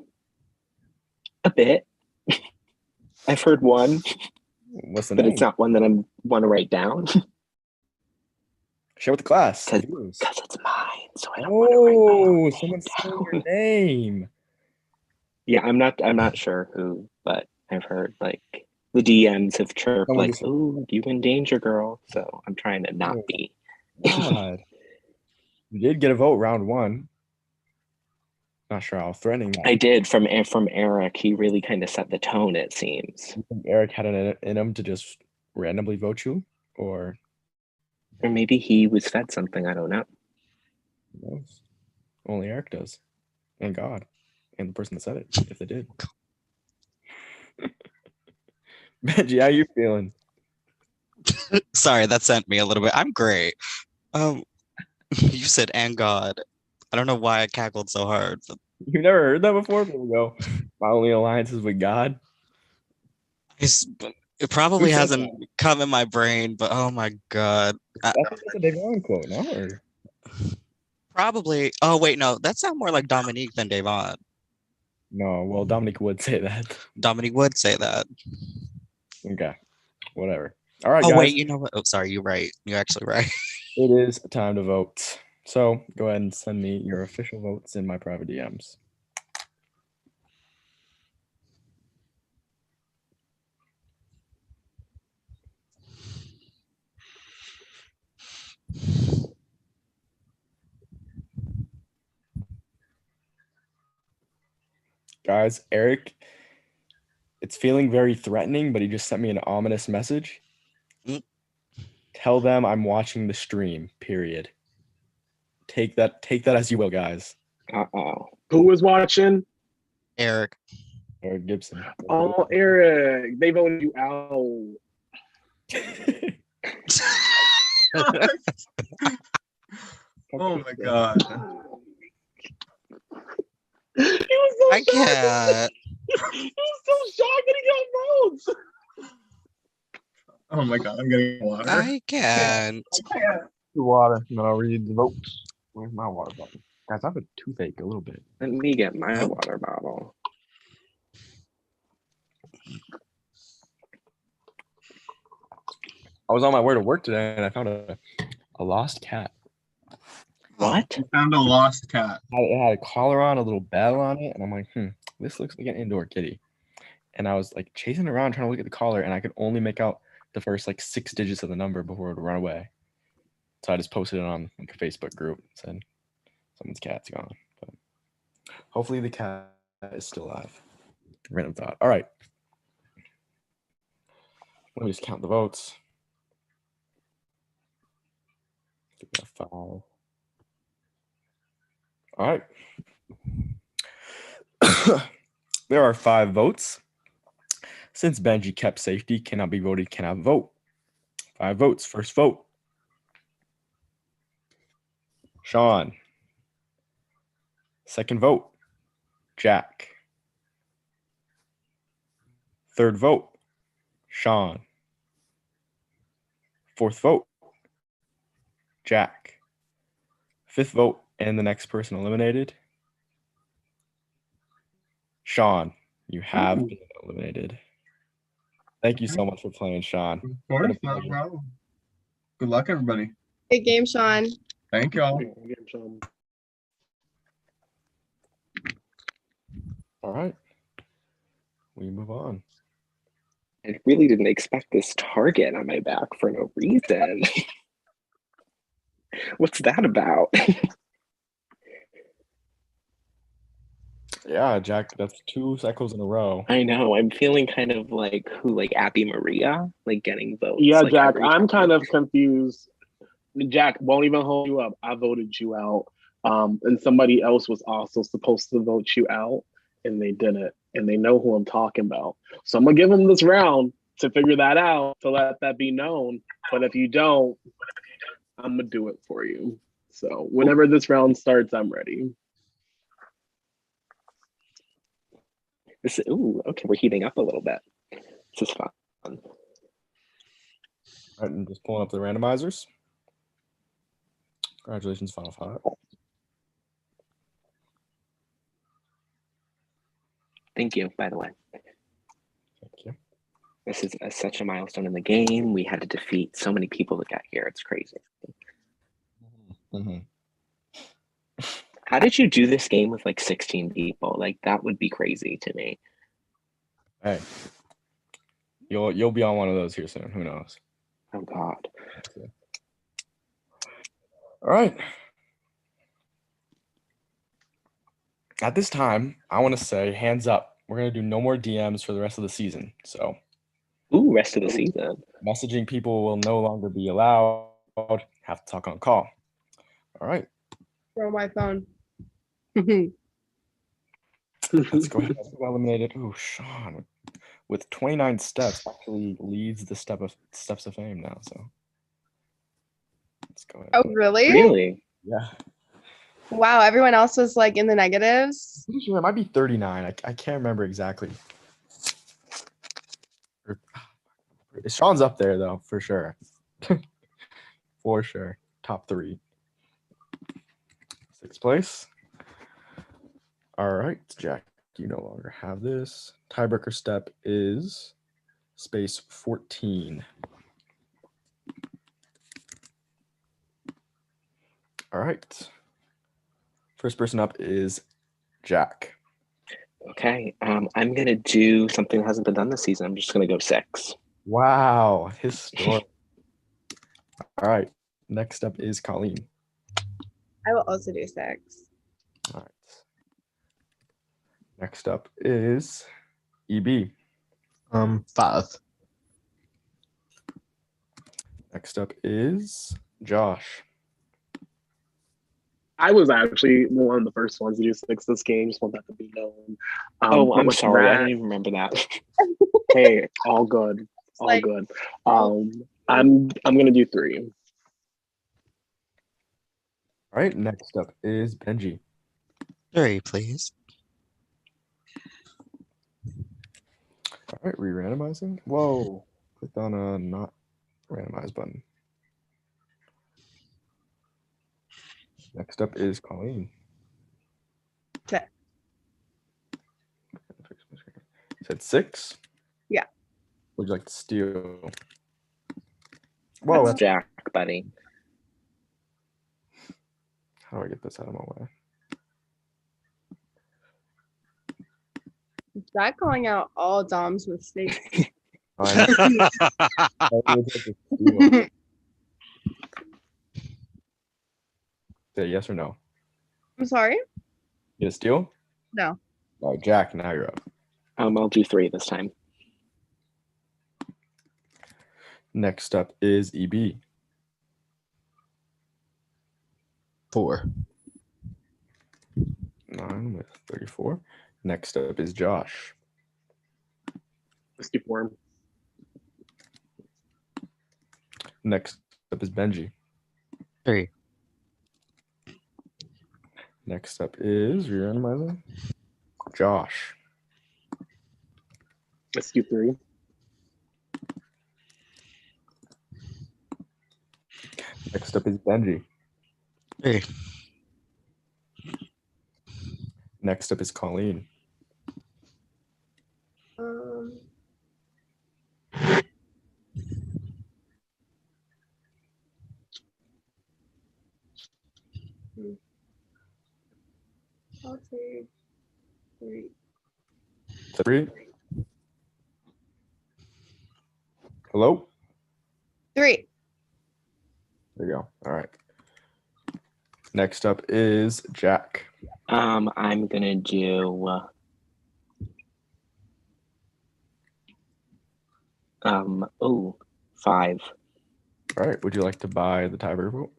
bit. I've heard one, What's the but name? it's not one that I want to write down Share with the class. because it's mine. So I don't want to write my own Someone's name saying your down. name. Yeah, I'm not sure who, but I've heard like the DMs have chirped Someone like, just- "Oh, you in danger, girl." So I'm trying to not be. God. You did get a vote round one. Not sure how threatening that. I did from Eric. He really kind of set the tone. It seems, You think Eric had it in him to just randomly vote you, or or maybe he was fed something. I don't know. who knows? Only Eric does, and God, and the person that said it, if they did. Benji, how you feeling? Sorry, that sent me a little bit. I'm great. You said "and God." I don't know why I cackled so hard. But You've never heard that before? There we go. My only alliance is with God. it probably Who said hasn't come in my brain, but oh my God. That's a Devon quote, no? Or Probably. Oh, wait, no. That sounds more like Dominique than Devon. no? Well, Dominic would say that. Dominique would say that. Okay, whatever. All right, Oh, guys. wait, you know what? Oh, sorry. You're right. You're actually right. It is time to vote. So go ahead and send me your official votes in my private DMs. Guys, Eric, it's feeling very threatening, but he just sent me an ominous message. Mm. Tell them I'm watching the stream, period. Take that as you will, guys. Uh-oh. Who was watching? Eric. Eric Gibson. Oh, Eric. They voted you out. Oh my god. He was so I can't. He was so shocked that he got votes. Oh my god, I'm getting water. I can't. Water, and then I'll read the votes. Where's my water bottle? Guys, I have a toothache a little bit. Let me get my water bottle. I was on my way to work today and I found a lost cat. What? You found a lost cat. It had a collar on, a little bell on it, and I'm like, this looks like an indoor kitty. And I was like chasing around trying to look at the collar, and I could only make out the first like 6 digits of the number before it would run away. So I just posted it on like a Facebook group and said, someone's cat's gone. But hopefully the cat is still alive. Random thought. All right. Let me just count the votes. 5. All right. There are 5 votes. Since Benji kept safety, cannot be voted, cannot vote. 5 votes. First vote. Sean. Second vote. Jack. Third vote. Sean. Fourth vote. Jack. Fifth vote, and the next person eliminated. Sean, you have been eliminated. Thank you so much for playing, Sean. Of course, not a problem. Good luck, everybody. Good game, Sean. Thank y'all. All right. We move on. I really didn't expect this target on my back for no reason. What's that about? Yeah, Jack, that's 2 cycles in a row. I know. I'm feeling kind of like Abby Maria, like getting votes. Yeah, like, Jack, every I'm time. kind of confused. Jack, won't even hold you up. I voted you out. And somebody else was also supposed to vote you out, and they didn't. And they know who I'm talking about. So I'm gonna give them this round to figure that out, to let that be known. But if you don't, I'm gonna do it for you. So whenever this round starts, I'm ready. Okay, we're heating up a little bit. This is fun. All right, I'm just pulling up the randomizers. Congratulations, Final Five. Thank you, by the way. Thank you. This is such a milestone in the game. We had to defeat so many people that got here. It's crazy. Mm-hmm. How did you do this game with like 16 people? Like, that would be crazy to me. Hey, you'll be on one of those here soon. Who knows? Oh God. All right. At this time, I want to say, hands up. We're gonna do no more DMs for the rest of the season. So, Rest of the season. messaging people will no longer be allowed. Have to talk on call. All right. Throw my phone. Let's go ahead and eliminate it. Oh, Sean, with 29 steps, actually leads the steps of fame now. So let's go ahead. Oh, really? Really? Yeah. Wow, everyone else was like in the negatives. Pretty sure it might be 39. I can't remember exactly. Sean's up there though, for sure. For sure. Top 3. 6th place. All right, Jack, you no longer have this. Tiebreaker step is space 14. All right. First person up is Jack. Okay. I'm gonna do something that hasn't been done this season. I'm just gonna go 6. Wow, historic. All right. Next up is Colleen. I will also do 6. All right. Next up is EB. 5. Next up is Josh. I was actually one of the first ones to do 6 this game. Just want that to be known. I'm with sorry. I that- didn't even remember that. Hey, all good. All like- good. I'm gonna do 3. All right. Next up is Benji. 3, please. All right. Re-randomizing. Whoa. Clicked on a not randomize button. Next up is Colleen. 10. Said 6? Yeah. Would you like to steal? Whoa, Whoa. Jack, buddy. How do I get this out of my way? Jack calling out all Dom's mistakes. I know. I would like to steal. Say yes or no. I'm sorry? Get a steal? No. All right, Jack, now you're up. I'll do 3 this time. Next up is EB. 4. 9 with 34. Next up is Josh. 64. Next up is Benji. 3. Next up is re-randomizing. Josh. Let's do 3. Next up is Benji. 3. Next up is Colleen. I'll take 3. 3. Hello? 3. There you go. All right. Next up is Jack. I'm gonna do 5. All right. Would you like to buy the tiebreaker vote?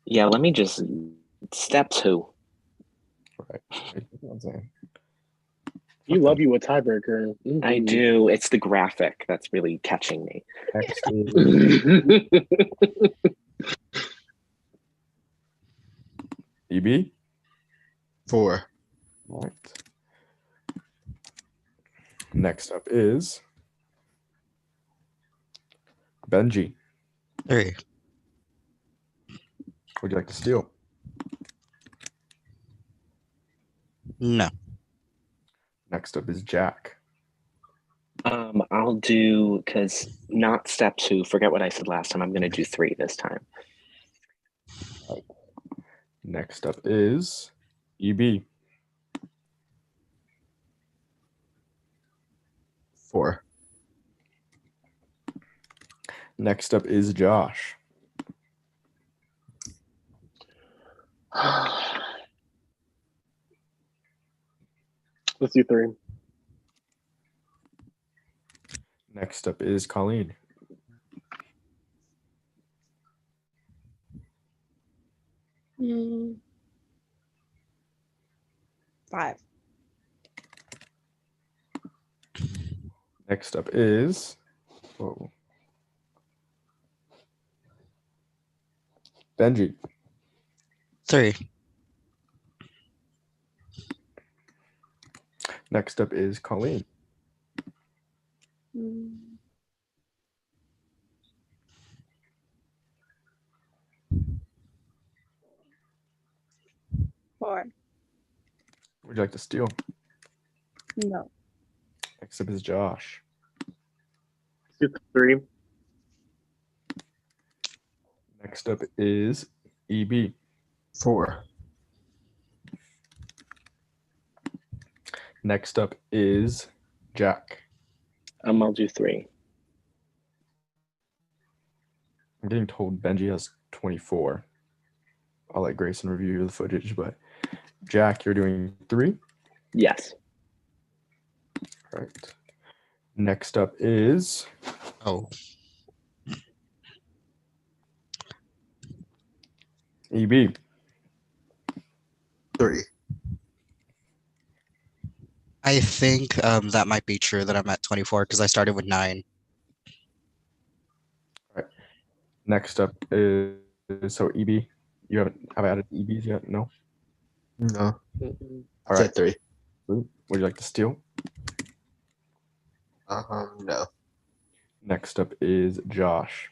Yeah, let me just step 2. Right. One second. You love you a tiebreaker. I do. It's the graphic that's really catching me. Next is EB. 4. All right. Next up is Benji. 3. Would you like to steal? No. Next up is Jack. I'll do, because not step 2. Forget what I said last time. I'm gonna do 3 this time. Next up is EB. 4. Next up is Josh. Let's do 3. Next up is Colleen. Mm. 5. Next up is Benji. 3. Next up is Colleen. Mm. 4. Would you like to steal? No. Next up is Josh. Let's do 3. Next up is EB. 4. Next up is Jack. I'll do 3. I'm getting told Benji has 24. I'll let Grayson review the footage, but Jack, you're doing 3. Yes. Right. Next up is Oh. EB. 3. I think that might be true that I'm at 24 because I started with 9. Next up is EB. You haven't have added EBs yet? No. No. Mm-mm. I All said right. 3. Would you like to steal? No. Next up is Josh.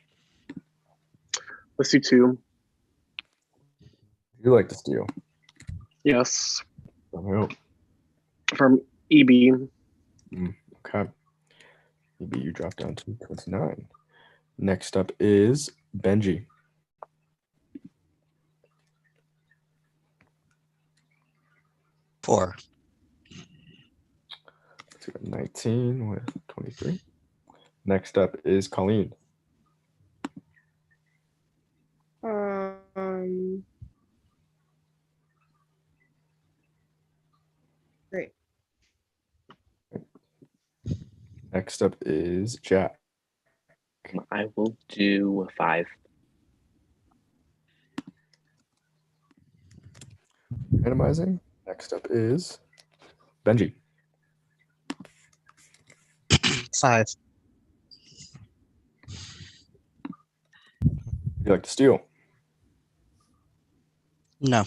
Let's do 2. You like to steal? Yes. Oh, From EB. okay. EB, you drop down to 29. Next up is Benji. Four. So 19 with 23. Next up is Colleen. Great. Next up is Jack. I will do 5. Randomizing. Next up is Benji. 5. Would you like to steal? No.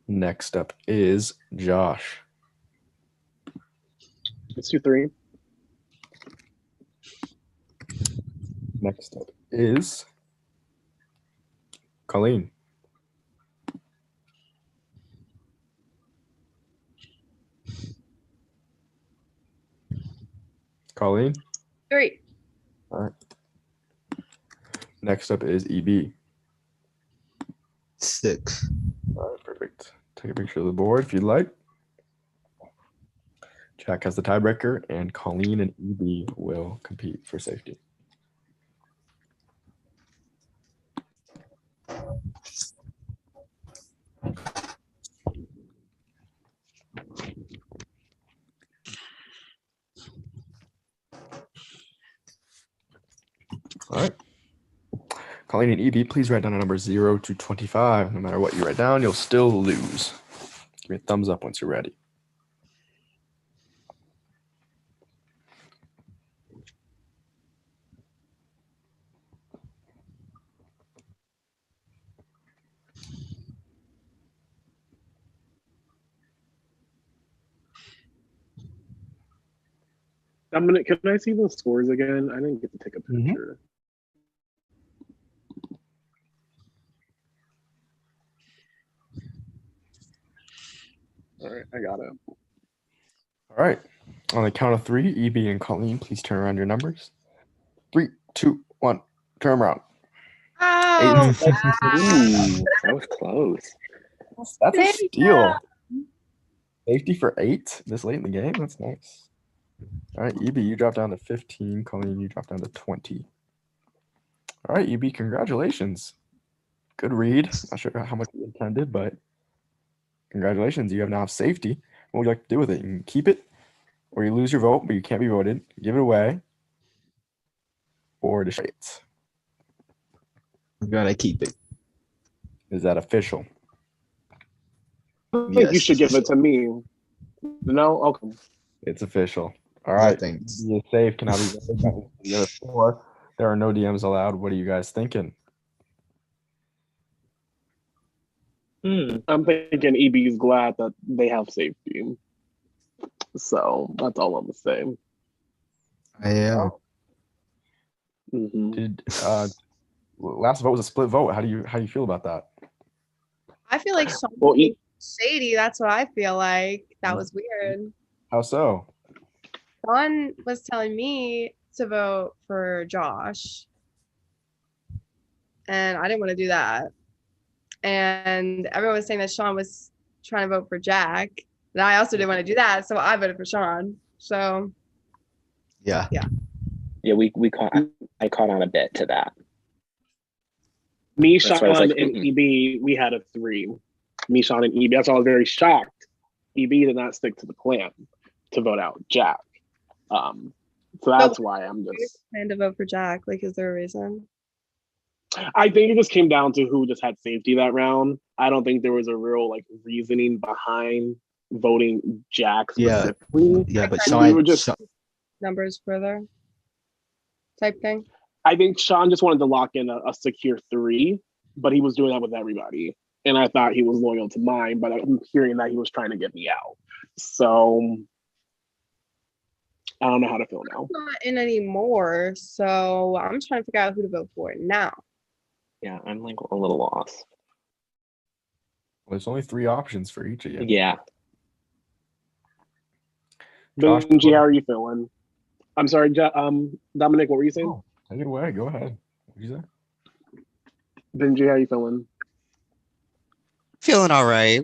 Next up is Josh. Let's do 3. Next up is Colleen. Colleen. 3. All right. Next up is EB. 6. All right, perfect. Take a picture of the board if you'd like. Jack has the tiebreaker, and Colleen and EB will compete for safety. Colleen and EB, please write down a number 0 to 25. No matter what you write down, you'll still lose. Give me a thumbs up once you're ready. Can I see the scores again? I didn't get to take a picture. All right, I got it. All right. On the count of 3, EB and Colleen, please turn around your numbers. 3, 2, 1. Turn around. Oh, Ooh, that was close. That's a There you steal. Safety for 8 this late in the game. That's nice. All right, EB, you drop down to 15. Colleen, you drop down to 20. All right, EB, congratulations. Good read. Not sure how much you intended, but congratulations. You now have safety. What would you like to do with it? You can keep it, or you lose your vote, but you can't be voted. Give it away, or destroy it. I'm gonna keep it. Is that official? I think Yes, you should give it official. to me. No? Okay. It's official. All Yeah, right. thanks. Be safe. Cannot be voted. The other 4. There are no DMs allowed. What are you guys thinking? I'm thinking EB's glad that they have safety. So that's all I'm gonna say. I am. Mhm. Did last vote was a split vote. How do you feel about that? I feel like Sean Well, being shady. That's what I feel like. That was weird. How so? Sean was telling me to vote for Josh, and I didn't want to do that. And everyone was saying that Sean was trying to vote for Jack, and I also didn't want to do that, so I voted for Sean. So Yeah. Yeah, I caught on a bit to that. Me, That's why Sean, I was like, and EB, we had a 3. Me, Sean, and EB. That's why I was very shocked. EB did not stick to the plan to vote out Jack. So that's why I'm just. plan to vote for Jack. Like, is there a reason? I think it just came down to who just had safety that round. I don't think there was a real reasoning behind voting Jack Yeah. specifically. Yeah, but We Sean, were just. Numbers further type thing. I think Sean just wanted to lock in a secure 3, but he was doing that with everybody. And I thought he was loyal to mine, but I'm hearing that he was trying to get me out. So I don't know how to feel now. I'm not in anymore, so I'm trying to figure out who to vote for now. Yeah, I'm like a little lost. Well, there's only 3 options for each of you. Yeah. Josh, Benji, how are you feeling? I'm sorry, Dominic, what were you saying? Oh, take it away. Go ahead. What did you say? Benji, how are you feeling? Feeling all right.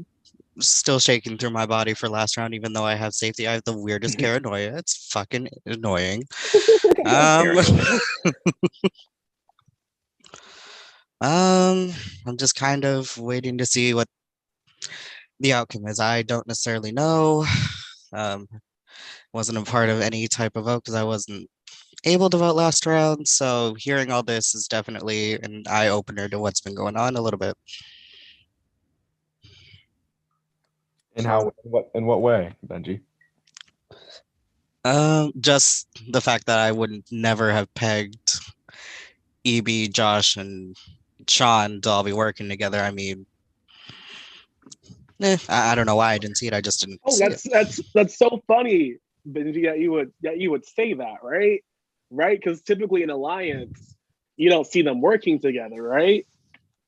Still shaking through my body for last round, even though I have safety. I have the weirdest paranoia. It's fucking annoying. I'm just kind of waiting to see what the outcome is. I don't necessarily know. Wasn't a part of any type of vote because I wasn't able to vote last round. So hearing all this is definitely an eye opener to what's been going on a little bit. In what way, Benji? Just the fact that I would never have pegged EB, Josh, and Sean to all be working together. I mean, I don't know why I didn't see it. I just didn't. Oh, see that's so funny, Benji, that you would say that, right? Right? Because typically in Alliance, you don't see them working together, right?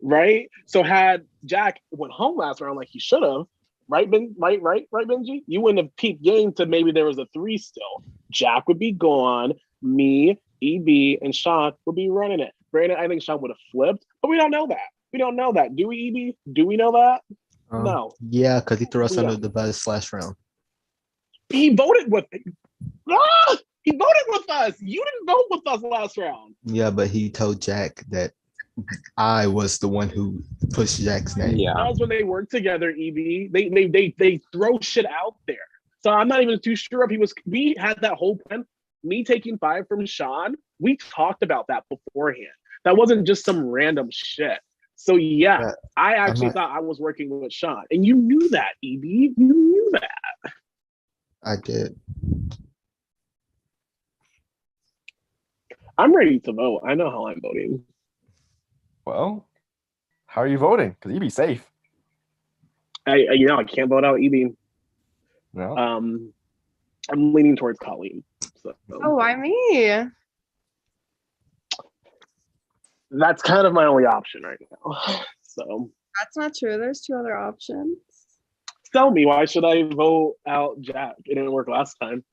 Right? So had Jack went home last round like he should have, right, Benji? You wouldn't have peeped game to maybe there was a 3 still. Jack would be gone. Me, EB, and Sean would be running it. Granted, I think Sean would have flipped, but we don't know that. We don't know that. Do we, EB? Do we know that? No. Yeah, because he threw us Yeah. under the bus last round. He voted with he voted with us. You didn't vote with us last round. Yeah, but he told Jack that I was the one who pushed Jack's name. Yeah. That was when they worked together, EB. They throw shit out there. So I'm not even too sure if he was. We had that whole plan. Me taking 5 from Sean, we talked about that beforehand. That wasn't just some random shit. So yeah, Yeah, I actually not- thought I was working with Sean, and you knew that, EB. You knew that. I did. I'm ready to vote. I know how I'm voting. Well, how are you voting? Because you'd be safe. I can't vote out EB. No. I'm leaning towards Colleen. So Oh, why me? that's kind of my only option right now. So That's not true. There's 2 other options. tell me, why should I vote out Jack? It didn't work last time.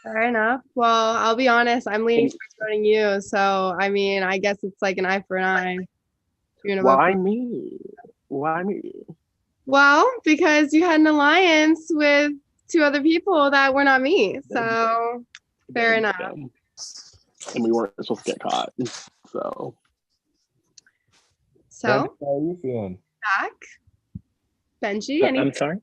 Fair enough. Well, I'll be honest. I'm leaning towards voting you. So, I mean, I guess it's like an eye for an eye. You're gonna vote Why for- me? Why me? Well, because you had an alliance with 2 other people that were not me. So, fair enough. And we weren't supposed to get caught. So So, Benji, how are you feeling? Jack, Benji, any I'm sorry.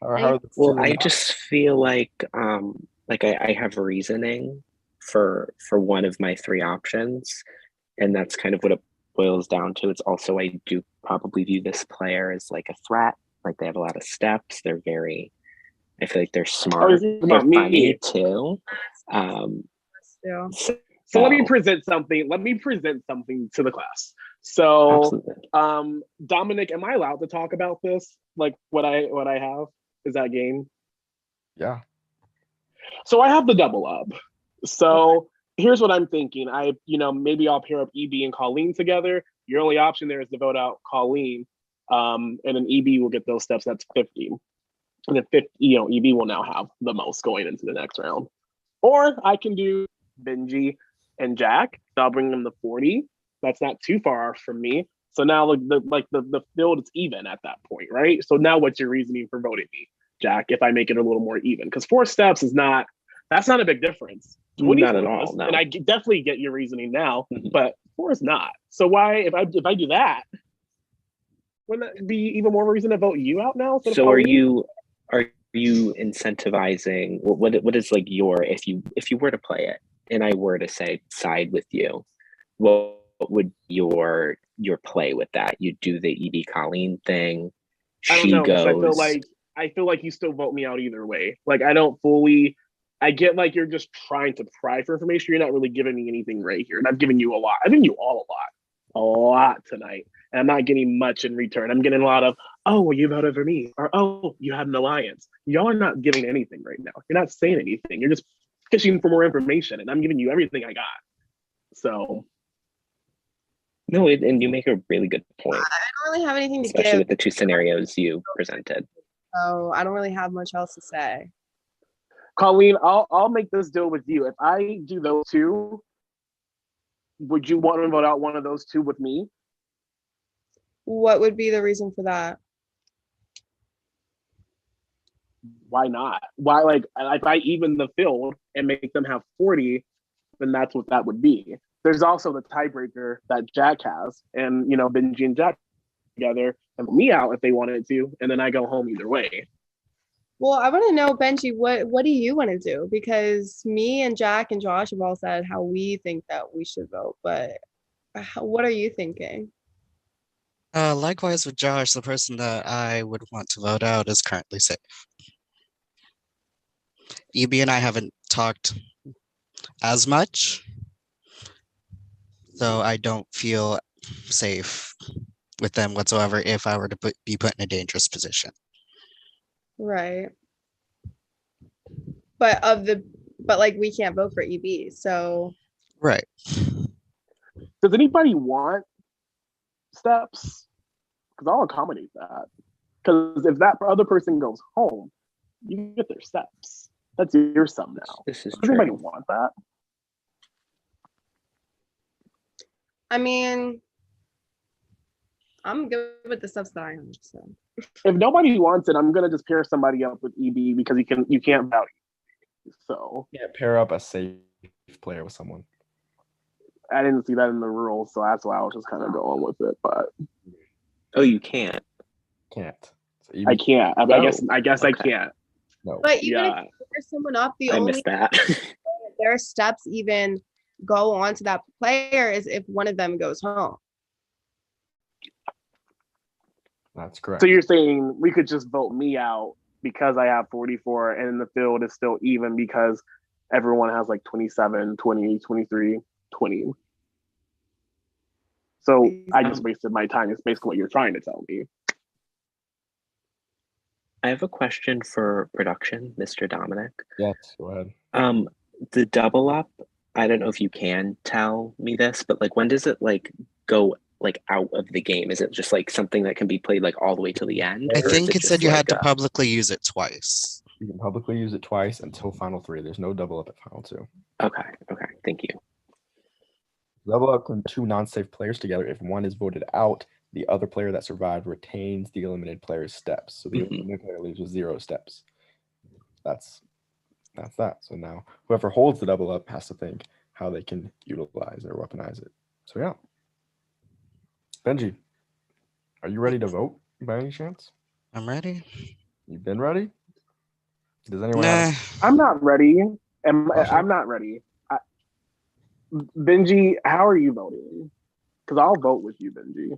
How are the Well, two I odds? just feel like I have reasoning for one of my 3 options, and that's kind of what it boils down to. It's also, I do probably view this player as like a threat. Like, they have a lot of steps. They're very, I feel like they're smart. it's They're about me. funny too. still. So let me So- present something. Let me present something to the class. So Absolutely. Dominic, am I allowed to talk about this? Like what I have? Is that game? Yeah. So I have the double up. So here's what I'm thinking. Maybe I'll pair up EB and Colleen together. Your only option there is to vote out Colleen. And then EB will get those steps. That's 50. And then 50, EB will now have the most going into the next round. Or I can do Benji and Jack. So I'll bring them to 40. That's not too far off from me. So now the field is even at that point, right? So now what's your reasoning for voting me, Jack, if I make it a little more even? Because 4 steps that's not a big difference. 20 Not is at all, plus, no. And I definitely get your reasoning now, Mhm. but 4 is not. So why, if I do that, wouldn't that be even more reason to vote you out now? instead of So are Colleen? you incentivizing what is like your, if you were to play it and I were to say side with you, what would your play with that? You do the EB Colleen thing. I don't She know, 'cause goes. I feel like you still vote me out either way. Like I get like you're just trying to pry for information. You're not really giving me anything right here. And I've given you a lot. I've given you all a lot tonight. And I'm not getting much in return. I'm getting a lot of, oh, well, you voted for me. Or, oh, you had an alliance. Y'all are not giving anything right now. You're not saying anything. You're just fishing for more information. And I'm giving you everything I got. So No, and you make a really good point, I don't really have anything to especially give. with the 2 scenarios you presented. So, I don't really have much else to say. Colleen, I'll make this deal with you. If I do those 2, would you want to vote out one of those 2 with me? What would be the reason for that? Why not? Why, like, if I even the field and make them have 40, then that's what that would be. There's also the tiebreaker that Jack has, and Benji and Jack together and put me out if they wanted to, and then I go home either way. Well, I want to know, Benji, what do you want to do? Because me and Jack and Josh have all said how we think that we should vote, but what are you thinking? Likewise with Josh, the person that I would want to vote out is currently safe. EB and I haven't talked as much, so I don't feel safe with them whatsoever if I were to be put in a dangerous position. Right. But like we can't vote for EB, so Right. Does anybody want steps? Because I'll accommodate that. Because if that other person goes home, you get their steps. That's your sum now. This is Does anybody true. want that? I mean, I'm good with the stuff that I have. So If nobody wants it, I'm gonna just pair somebody up with EB because you can't vote. So You can't pair up a safe player with someone. I didn't see that in the rules, so that's why I was just kind of going with it. But Oh, you can't. Can't. So I can't. I guess I okay. can't. No. but even Yeah. if you pair someone up, the I only missed that. there are steps even go on to that player is if one of them goes home. That's correct. So you're saying we could just vote me out because I have 44 and the field is still even because everyone has like 27, 20, 23, 20. So I just wasted my time. It's basically what you're trying to tell me. I have a question for production, Mr. Dominic. Yes, go ahead. The double up, I don't know if you can tell me this, but like when does it like go like out of the game? Is it just like something that can be played like all the way to the end? I or is think it just said you had to like publicly use it twice. You can publicly use it twice until final 3. There's no double up at final 2. Okay, thank you. Double up from 2 non-safe players together. If one is voted out, the other player that survived retains the eliminated player's steps. So the eliminated player leaves with 0 steps. That's that. So now whoever holds the double up has to think how they can utilize or weaponize it. So yeah. Benji, are you ready to vote by any chance? I'm ready. You've been ready? Does anyone Nah. have I'm not ready. I'm not ready. Benji, how are you voting? Because I'll vote with you, Benji.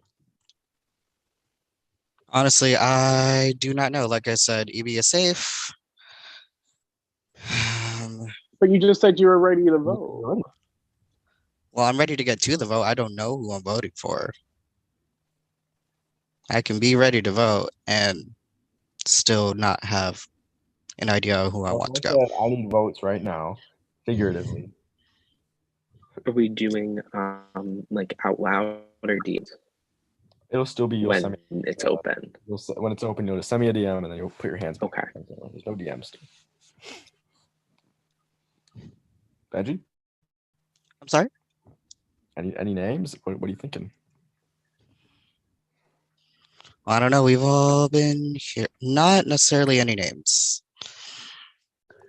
Honestly, I do not know. Like I said, EB is safe. But you just said you were ready to vote. Well, I'm ready to get to the vote. I don't know who I'm voting for. I can be ready to vote and still not have an idea of who I want to go. I need votes right now, figuratively. Are we doing like out loud or deep? It'll still be you'll When send me, it's open. when it's open, you'll just send me a DM and then you'll put your hands back. Okay. There's no DMs. Benji? I'm sorry? Any names? What are you thinking? I don't know. We've all been here. Not necessarily any names.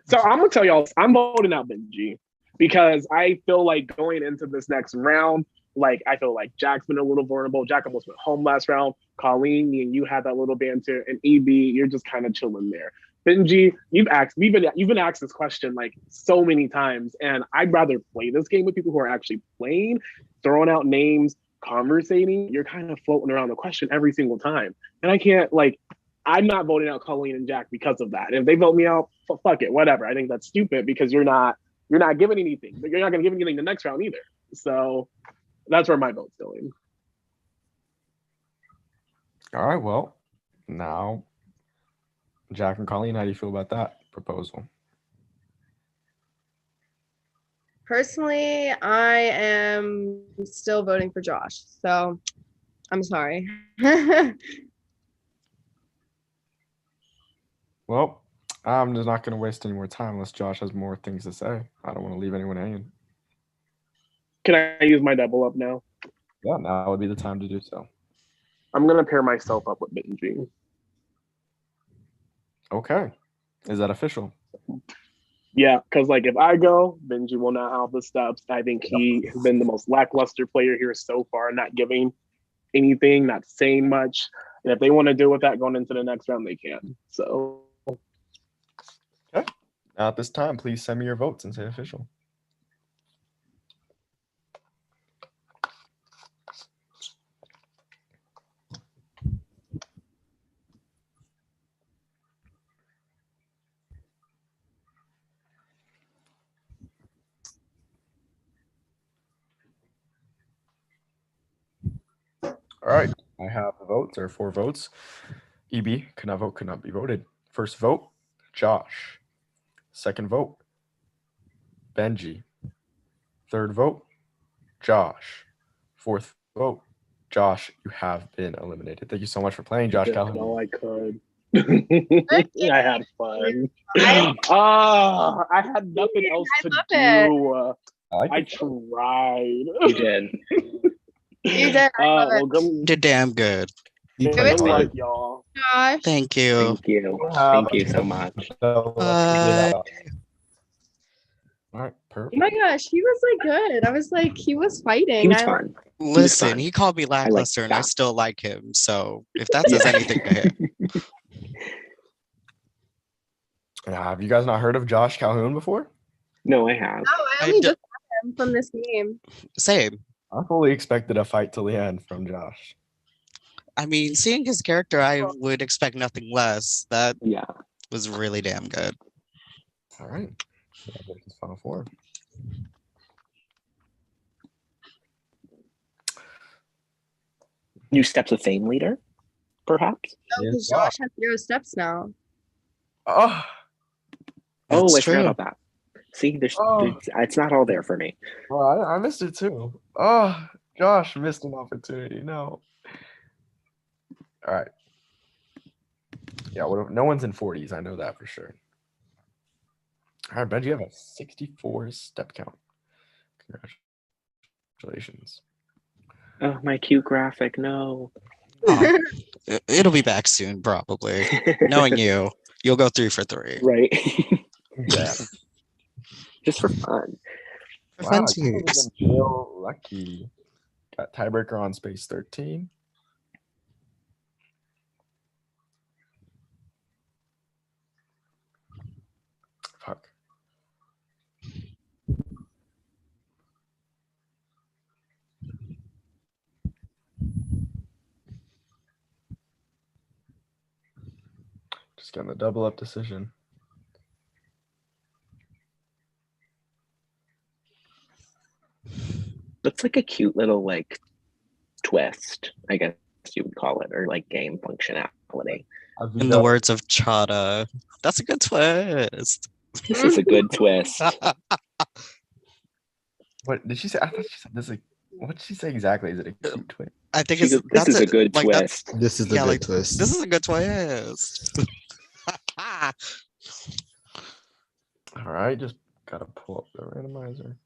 So I'm gonna tell y'all, I'm voting out Benji because I feel like going into this next round, like I feel like Jack's been a little vulnerable. Jack almost went home last round. Colleen, me and you had that little banter, and EB, you're just kind of chilling there. Benji, you've been asked this question like so many times, and I'd rather play this game with people who are actually playing, throwing out names, conversating. You're kind of floating around the question every single time, and I can't like. I'm not voting out Colleen and Jack because of that. And if they vote me out, fuck it, whatever. I think that's stupid because you're not giving anything, but you're not going to give anything the next round either. So that's where my vote's going. All right, well, now, Jack and Colleen, how do you feel about that proposal? Personally, I am still voting for Josh. So I'm sorry. Well, I'm just not going to waste any more time unless Josh has more things to say. I don't want to leave anyone hanging. Can I use my double up now? Yeah, now would be the time to do so. I'm going to pair myself up with Benji. Okay. Is that official? Yeah, because like if I go, Benji will not have the steps. I think he has been the most lackluster player here so far, not giving anything, not saying much. And if they want to deal with that going into the next round, they can. So. Okay. Now at this time, please send me your votes and say official. All right, I have the votes. There are 4 votes. EB could not vote, could not be voted. First vote, Josh. Second vote, Benji. Third vote, Josh. Fourth vote, Josh, you have been eliminated. Thank you so much for playing, Josh Calhoun. Oh, I could. I had fun. I had nothing else to do. I tried. You did. You did. Well, You did damn good. good luck, y'all. Josh. Thank you. Thank you. Thank you so much. Bye. All right, Oh perfect. my gosh, he was like good. I was like, he was fighting. He was I- fun. Listen, fun. he called me lackluster and I that. still like him. So if that says anything to him. Have you guys not heard of Josh Calhoun before? No, I have. No, I I only d- just him from this game. Same. I fully expected a fight till the end from Josh. I mean, seeing his character, I would expect nothing less. That Yeah. was really damn good. All right. Congratulations, Final Four. New Steps of Fame leader, perhaps? No, because Yeah. Josh has 0 steps now. Oh, Oh, That's I forgot true. about that. See, Oh. it's not all there for me. well, I missed it too. Oh, Josh missed an opportunity. No. All right. Yeah, no one's in 40s. I know that for sure. All right, Benji, you have a 64 step count. Congratulations. Oh, my cute graphic. No. Aw, it'll be back soon, probably. Knowing you, you'll go 3 for 3. Right. Yeah. Just for fun. For Wow, funsies. you guys have been real lucky. Got tiebreaker on space 13. Fuck. Just getting a double up decision. That's like a cute little like twist, I guess you would call it, or like game functionality. In the words of Chada, that's a good twist. This is a good twist. What did she say? I thought she said this. Like, what did she say exactly? Is it a cute twist? I think She it's goes, this is a good like, that's- twist. This is the Yeah, good like, twist. This is a good twist. All right, just gotta pull up the randomizer.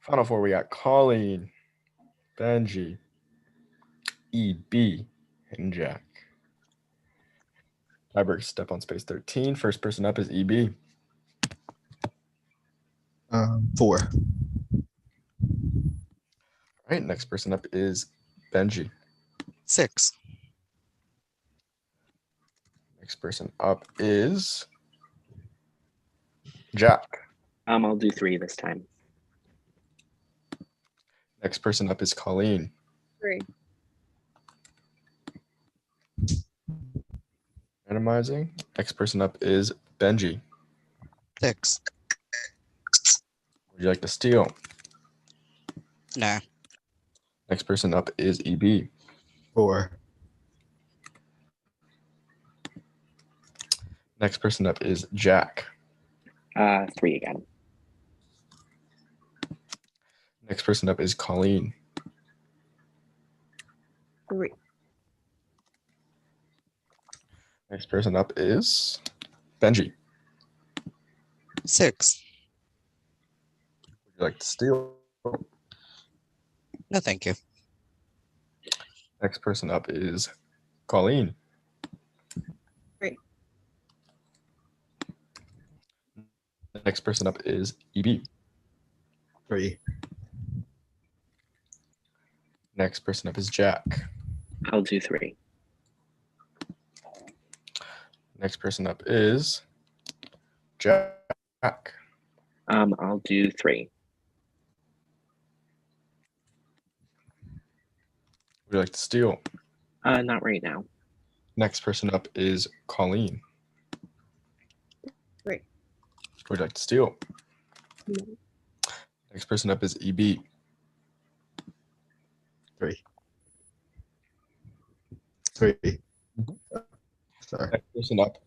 Final Four, we got Colleen, Benji, EB, and Jack. Tiebreaker step on space 13. First person up is EB. 4. All right, next person up is Benji. 6. Next person up is Jack. I'll do 3 this time. Next person up is Colleen. 3. Randomizing. Next person up is Benji. 6. Would you like to steal? Nah. Next person up is EB. 4. Next person up is Jack. 3 again. Next person up is Colleen. 3. Next person up is Benji. 6. Would you like to steal? No, thank you. Next person up is Colleen. 3. Next person up is EB. 3. Next person up is Jack. I'll do 3. Next person up is Jack. I'll do 3. Would you like to steal? Not right now. Next person up is Colleen. 3. Would you like to steal? No. Next person up is EB. 3. 3. Sorry. Next person up.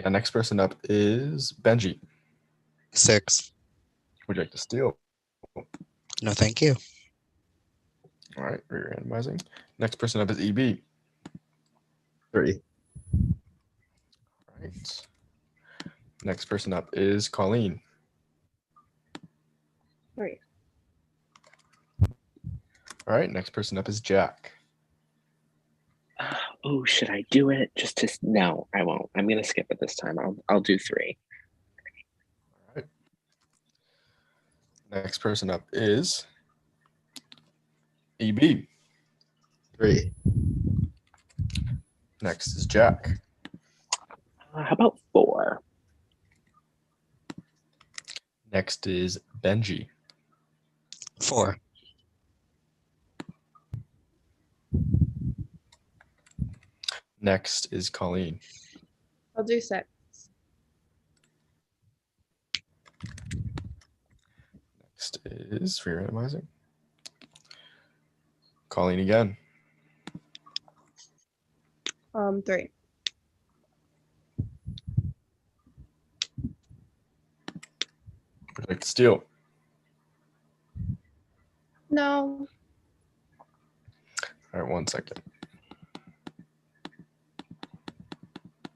Next person up is Benji. 6. Would you like to steal? No, thank you. All right, randomizing. Next person up is EB. 3. All right. Next person up is Colleen. 3. All right, next person up is Jack. Oh, should I do it? No, I won't. I'm gonna skip it this time. I'll do 3. All right. Next person up is EB. 3. Next is Jack. How about 4? Next is Benji. 4. Next is Colleen. I'll do 6. Next is free randomizing. Colleen again. 3. Would you like to steal? No. All right, 1 second.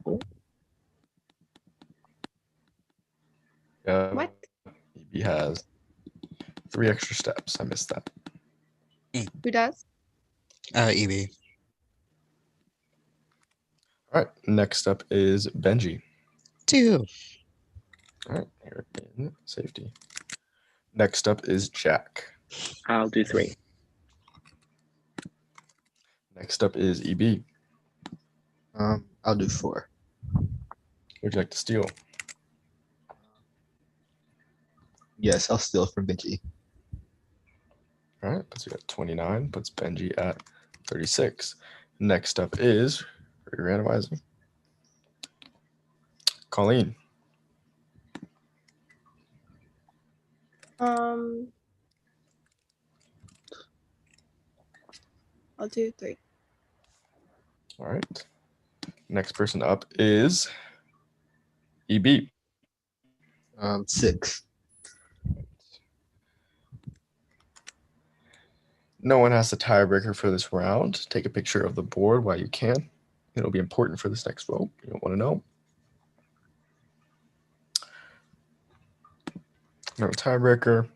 What? EB has 3 extra steps. I missed that. Who does? EB. All right, next up is Benji. 2. All right, here in safety. Next up is Jack. I'll do 3. Next up is EB. I'll do 4. Would you like to steal? Yes, I'll steal from Benji. All right, puts you at 29, puts Benji at 36. Next up is randomizing. Colleen. I'll do 3. All right. Next person up is EB. 6. No one has the tiebreaker for this round. Take a picture of the board while you can. It'll be important for this next vote. You don't want to know. No tiebreaker.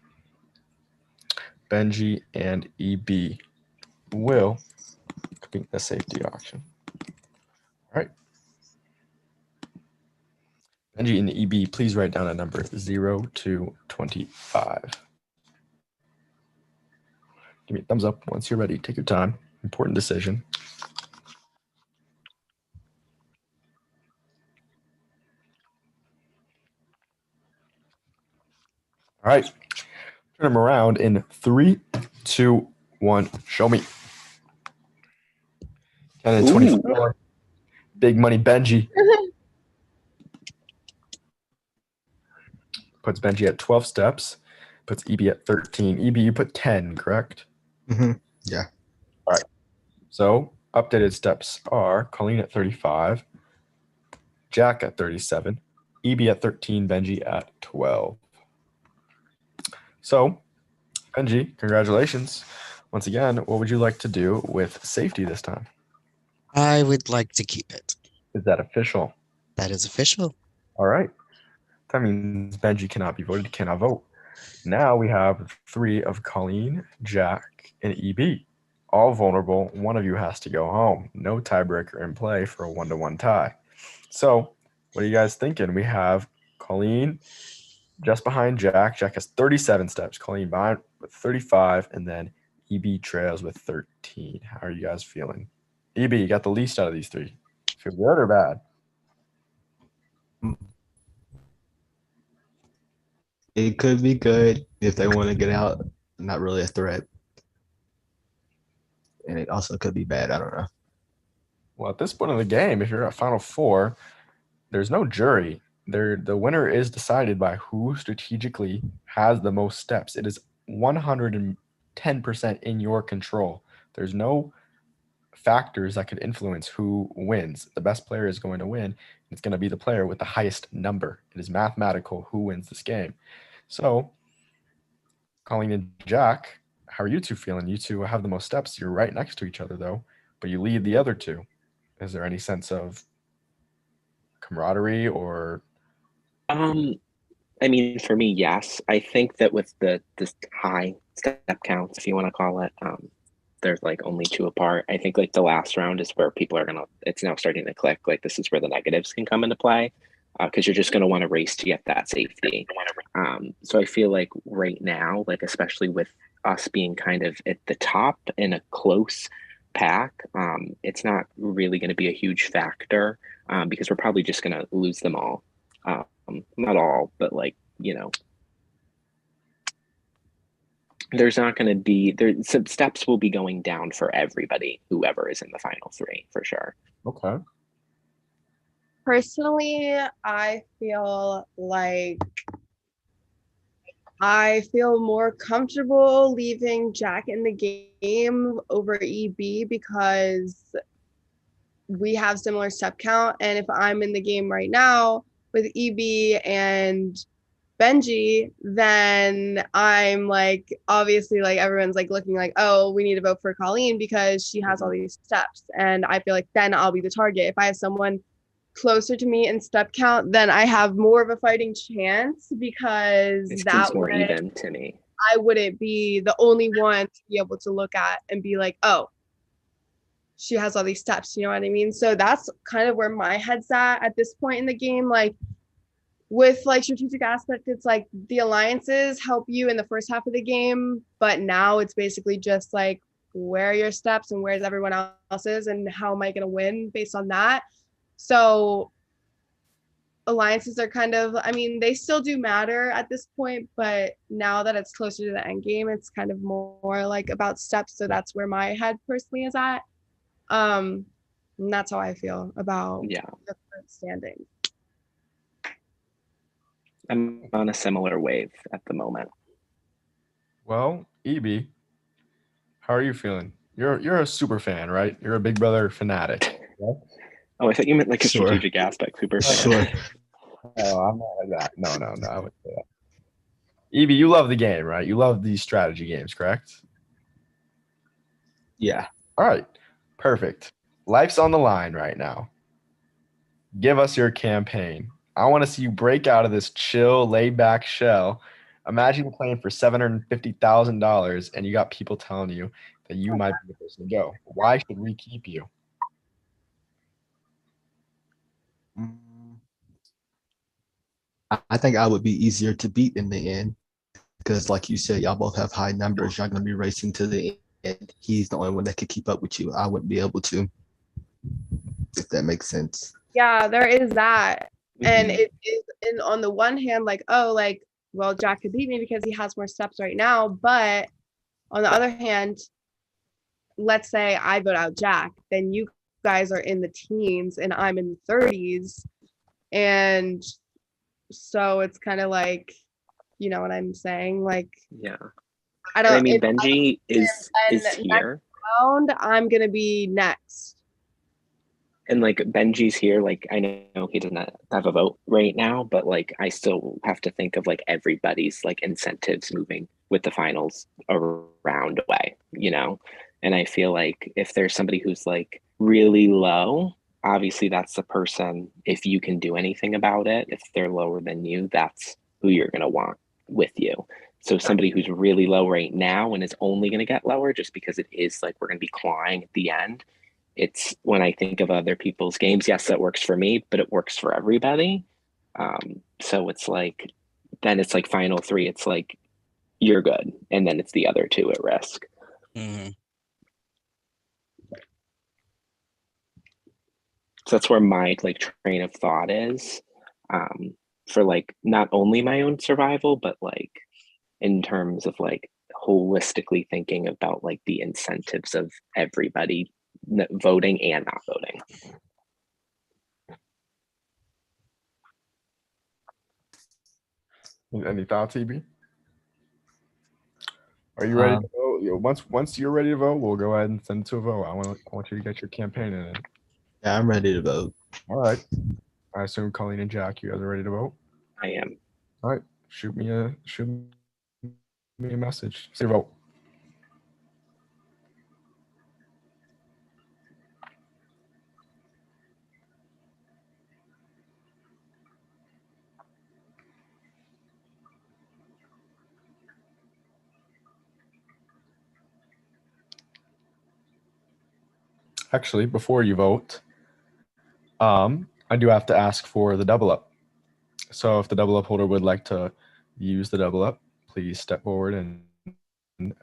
Benji and EB will complete the safety auction. All right. Benji and EB, please write down a number 0 to 25. Give me a thumbs up once you're ready. Take your time. Important decision. All right. Turn them around in 3, 2, 1. Show me. And then 24. Big money Benji. Puts Benji at 12 steps. Puts EB at 13. EB, you put 10, correct? Mm-hmm. Yeah. All right. So updated steps are Colleen at 35, Jack at 37, EB at 13, Benji at 12. So, Benji, congratulations. Once again, what would you like to do with safety this time? I would like to keep it. Is that official? That is official. All right. That means Benji cannot be voted, cannot vote. Now we have 3 of Colleen, Jack, and EB. All vulnerable. One of you has to go home. No tiebreaker in play for a 1-1 tie. So, what are you guys thinking? We have Colleen just behind Jack. Jack has 37 steps. Colleen behind with 35, and then EB trails with 13. How are you guys feeling? EB, you got the least out of these 3. Feel good or bad? It could be good if they want to get out. Not really a threat. And it also could be bad. I don't know. Well, at this point in the game, if you're at Final Four, there's no jury. The winner is decided by who strategically has the most steps. It is 110% in your control. There's no factors that could influence who wins. The best player is going to win. It's going to be the player with the highest number. It is mathematical who wins this game. So, Colleen and Jack, how are you two feeling? You two have the most steps. You're right next to each other, though, but you lead the other 2. Is there any sense of camaraderie or? I mean, for me, yes. I think that with this high step counts, if you want to call it, there's like only 2 apart. I think like the last round is where people are it's now starting to click. Like this is where the negatives can come into play because you're just going to want to race to get that safety. So I feel like right now, like especially with us being kind of at the top in a close pack, it's not really going to be a huge factor because we're probably just going to lose them all. Not all, but like, there's not going to be some steps will be going down for everybody, whoever is in the final three for sure. Okay. Personally, I feel like I feel more comfortable leaving Jack in the game over EB because we have similar step count. And if I'm in the game right now with EB and Benji, then I'm like, obviously, like everyone's like looking like, oh, we need to vote for Colleen because she has all these steps. And I feel like then I'll be the target. If I have someone closer to me in step count, then I have more of a fighting chance because It seems that more way even to me. I wouldn't be the only one to be able to look at and be like, oh, she has all these steps, you know what I mean? So that's kind of where my head's at this point in the game. Like with like strategic aspect, it's like the alliances help you in the first half of the game, but now it's basically just like where are your steps and where's everyone else's and how am I going to win based on that. So alliances are kind of, I mean, they still do matter at this point, but now that it's closer to the end game, it's kind of more like about steps. So that's where my head personally is at. And that's how I feel about Yeah, the current standing. I'm on a similar wave at the moment. Well, EB, how are you feeling? You're a super fan, right? You're a Big Brother fanatic. Yeah? Oh, I thought you meant like a Sure. strategic aspect super fan. Sure. Oh, I'm not like that. No, I wouldn't say that. EB, you love the game, right? You love these strategy games, correct? Yeah. All right, perfect. Life's on the line right now. Give us your campaign. I want to see you break out of this chill, laid back shell. Imagine you're playing for $750,000 and you got people telling you that you might be the person to go. Why should we keep you? I think I would be easier to beat in the end because, like you said, y'all both have high numbers. Y'all gonna be racing to the end. He's the only one that could keep up with you. I wouldn't be able to, if that makes sense. Yeah, there is that. And Mhm. it is, and on the one hand, like, oh, like, well, Jack could beat me because he has more steps right now. But on the other hand, let's say I vote out Jack, then you guys are in the teens and I'm in the 30s. And so it's kind of like, you know what I'm saying? Like, Yeah. I And don't, I mean, if I Benji is win is next here, round, I'm gonna be next. and like Benji's here. Like I know he doesn't have a vote right now, but like I still have to think of like everybody's like incentives moving with the finals around away, you know. And I feel like if there's somebody who's like really low, obviously that's the person. If you can do anything about it, if they're lower than you, that's who you're gonna want with you. So somebody who's really low right now and is only going to get lower just because it is like we're going to be clawing at the end. It's when I think of other people's games, yes, that works for me, but it works for everybody. So it's like, then it's like final three, it's like you're good. And then it's the other two at risk. Mhm. So that's where my like train of thought is, for like not only my own survival, but like in terms of like holistically thinking about like the incentives of everybody voting and not voting. Any thoughts, EB? Are you ready to vote? Once you're ready to vote, we'll go ahead and send it to a vote. I want you to get your campaign in it. Yeah, I'm ready to vote. All right. I assume Colleen and Jack, you guys are ready to vote. I am. All right. Shoot me a message. Say vote. Actually, before you vote, I do have to ask for the double up. So if the double up holder would like to use the double up, please step forward and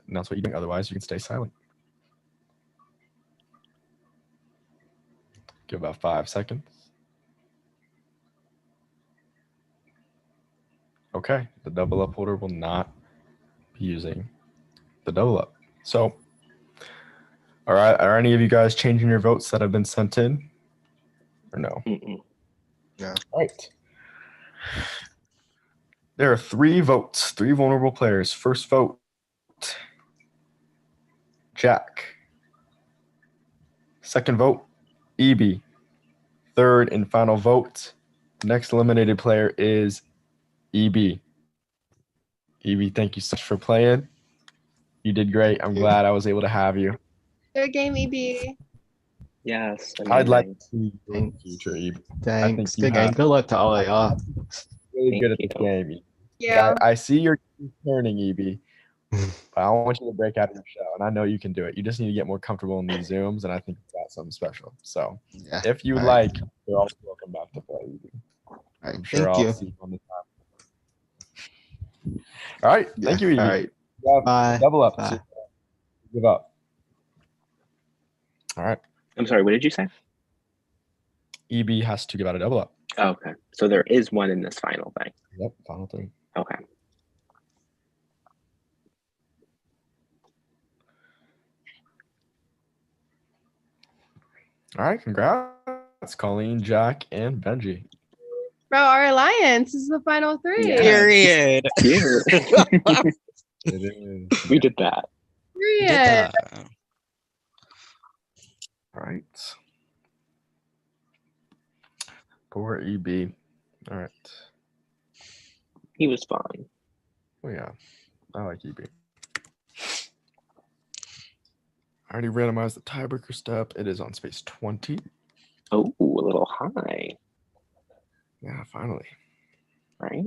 announce what you're doing. Otherwise, you can stay silent. Give about 5 seconds. Okay, the double up holder will not be using the double up. So, all right, are any of you guys changing your votes that have been sent in? Or no? Mm-mm. All right. There are 3 votes, 3 vulnerable players. First vote, Jack. Second vote, EB. Third and final vote, next eliminated player is EB. EB, thank you so much for playing. You did great. I'm glad I was able to have you. Good game, EB. Yes. I'd like amazing. to see you in the future, EB. Thanks. you Good game. have- Good luck to all of y'all. Really Thank good at you. this game. EB. Yeah. I see you're turning, EB. But I want you to break out of your shell, and I know you can do it. You just need to get more comfortable in these Zooms, and I think you've got something special. So Yeah. if you All right. like, you're also welcome back to play, EB. All right. I'm sure Thank I'll you. see you on the time. All right. Thank you, EB. All right. Yeah, Bye. double up. Bye. Give up. All right. I'm sorry. What did you say? EB has to give out a double up. Oh, okay. So there is one in this final thing. Yep. Final 3. Okay. All right. Congrats, Colleen, Jack, and Benji. Bro, our alliance is the final 3. Yeah. Period. Here. It is. We did that. We did Period. that. All right. Poor EB. All right. He was fine. Oh, yeah. I like EB. I already randomized the tiebreaker step. It is on space 20. Oh, a little high, Yeah, finally. right?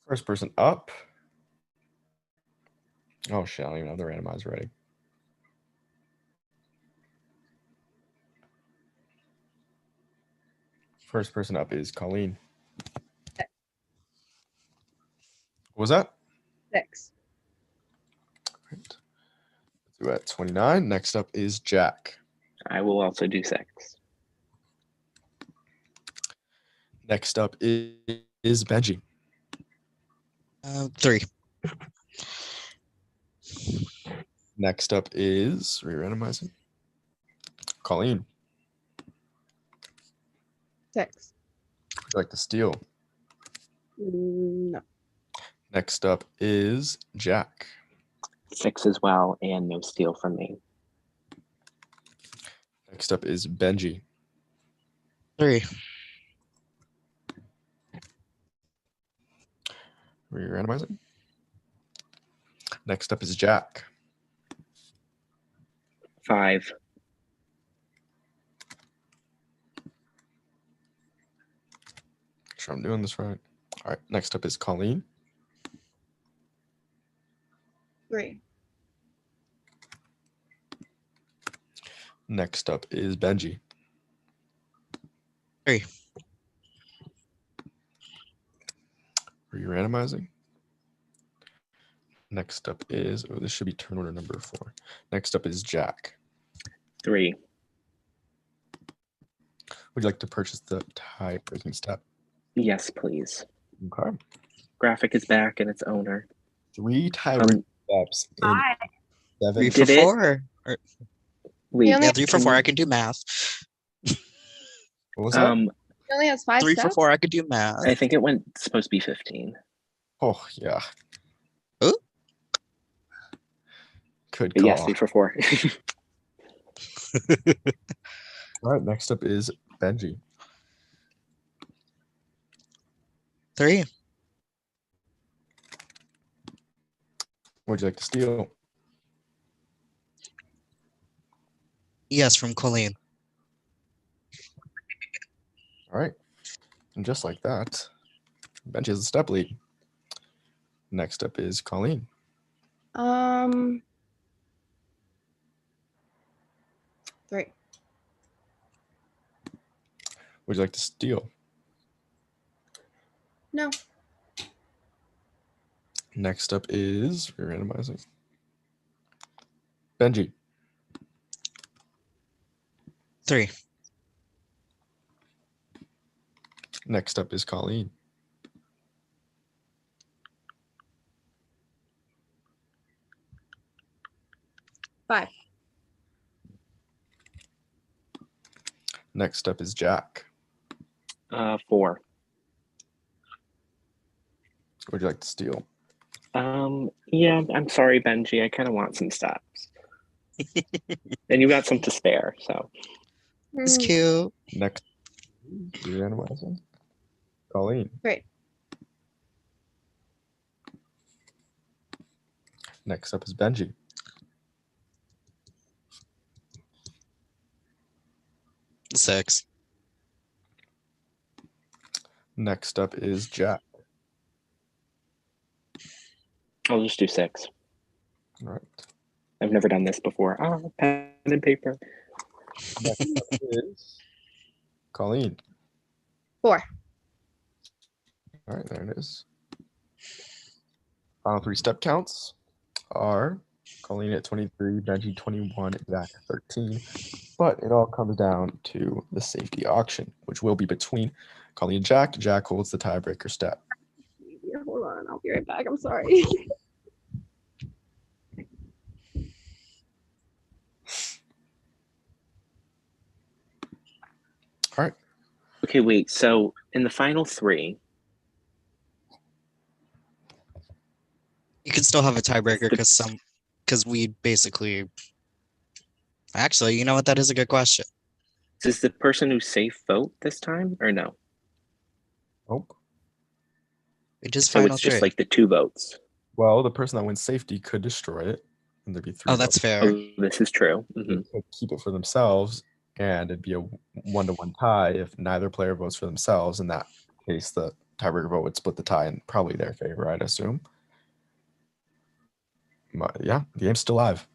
First person up. Oh, shit. I don't even have the randomizer ready. First person up is Colleen. What was that? 6. Right. We're at 29. Next up is Jack. I will also do 6. Next up is Benji. 3. Next up is re-randomizing. Colleen. 6. Would you like to steal? No. Next up is Jack. 6 as well, and no steal from me. Next up is Benji. 3. Re-randomizing. Next up is Jack. 5. Make sure I'm doing this right. All right. Next up is Colleen. 3. Next up is Benji. 3. Re-randomizing. Next up is, oh, this should be turn order number 4. Next up is Jack. 3. Would you like to purchase the tie breaking step? Yes, please. Okay. Graphic is back and its owner. 3 tie breaking steps in 7. 3 for Did it? 4. Or, Wait, only yeah, 3 for 4. I can do math. What was that? He only has 5 3 steps. for 4. I can do math. I think it went supposed to be 15. Oh, yeah. Ooh. Good But call. yes, 3 for 4. All right. Next up is Benji. 3. Would you like to steal? Yes, from Colleen. All right. And just like that, Benji has a step lead. Next up is Colleen. 3. Would you like to steal? No. Next up is randomizing. Benji. 3. Next up is Colleen. 5. Next up is Jack. 4. Would you like to steal? Yeah, I'm sorry, Benji. I kind of want some steps. And you got some to spare, so. It's cute. Next, randomizing. Colleen. Great. Next up is Benji. 6. Next up is Jack. I'll just do 6. All right. I've never done this before. Oh, pen and paper. Next up is Colleen. 4. All right, there it is. Final 3 step counts are Colleen at 23, Benji 21, Jack 13. But it all comes down to the safety auction, which will be between Colleen and Jack. Jack holds the tiebreaker step. Yeah, hold on. I'll be right back. I'm sorry. All right. Okay, wait. So in the final 3, You can still have a tiebreaker because we basically. Actually, you know what? That is a good question. does the person who's safe vote this time or no? Nope. We just So final it's just 3. like the 2 votes. Well, the person that wins safety could destroy it, and there'd be 3 Oh, that's votes. fair. Oh, this is true. They Mhm. could keep it for themselves, and it'd be a 1-1 tie if neither player votes for themselves. In that case, the tiebreaker vote would split the tie in probably their favor, I'd assume. But yeah, the game's still live.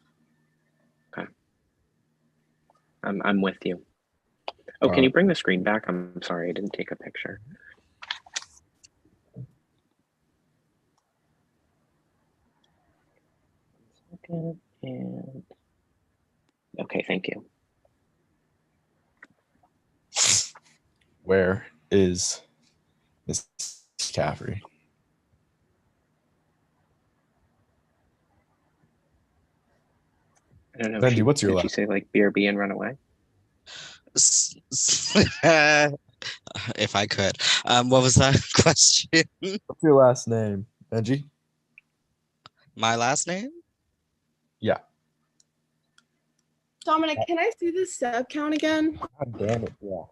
I'm with you. Oh, can you bring the screen back? I'm sorry, I didn't take a picture. Second, and okay, thank you. Where is Miss Caffrey? I don't know. Benji, what's your did she last? say like BRB and run away? If I could. What was that question? What's your last name, Benji? My last name? Yeah. Dominic, can I see the step count again? God damn it! Yeah.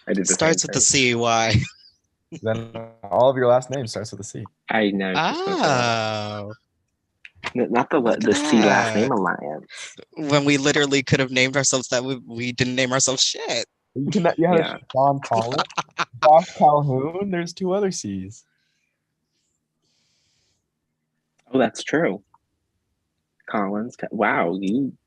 I did the Starts same with the thing. CY. Then all of your last names starts with a C. I know. just went Oh. not the Look at the C last that. name alliance. When we literally could have named ourselves that, we didn't name ourselves shit. You can you have Yeah. Sean Collins, Josh Calhoun. There's 2 other C's. Oh, that's true. Collins. Wow, you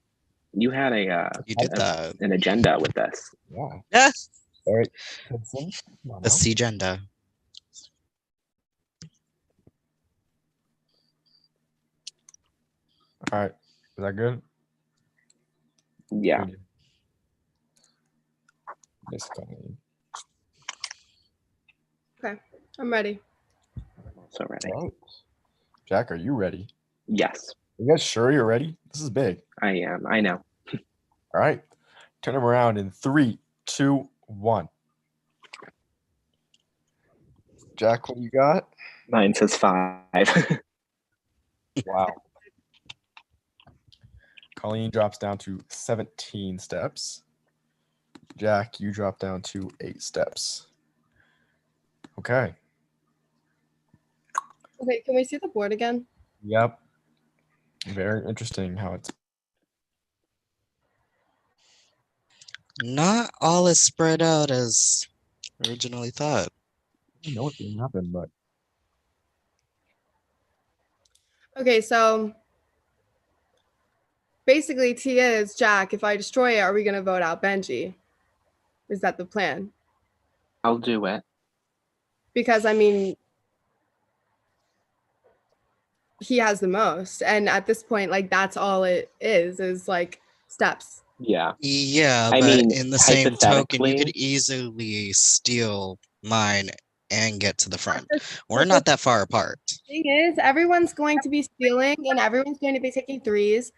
had You did that. an agenda with this. Yeah. Yes. Eric Hudson. Come on The now. C-gender. All right. Is that good? Yeah. Good. Miss Colleen. I'm ready. I'm also ready. All right. Jack, are you ready? Yes, You guys sure you're ready? This is big. I am. I know. All right. Turn them around in 3, 2, 1. Jack, what do you got? Mine says 5. Wow. Colleen drops down to 17 steps. Jack, you drop down to 8 steps. Okay. Okay, can we see the board again? Yep. Very interesting how it's. Not all as spread out as originally thought. I don't know what's going to happen, but Okay, so basically Tia is Jack. If I destroy it, are we gonna vote out Benji? Is that the plan? I'll do it. Because I mean, he has the most. And at this point, like that's all it is like steps. Yeah. Yeah, I but mean, in the same token, you could hypothetically, easily steal mine and get to the front. But We're the not that far apart. thing is, everyone's going to be stealing and everyone's going to be taking threes.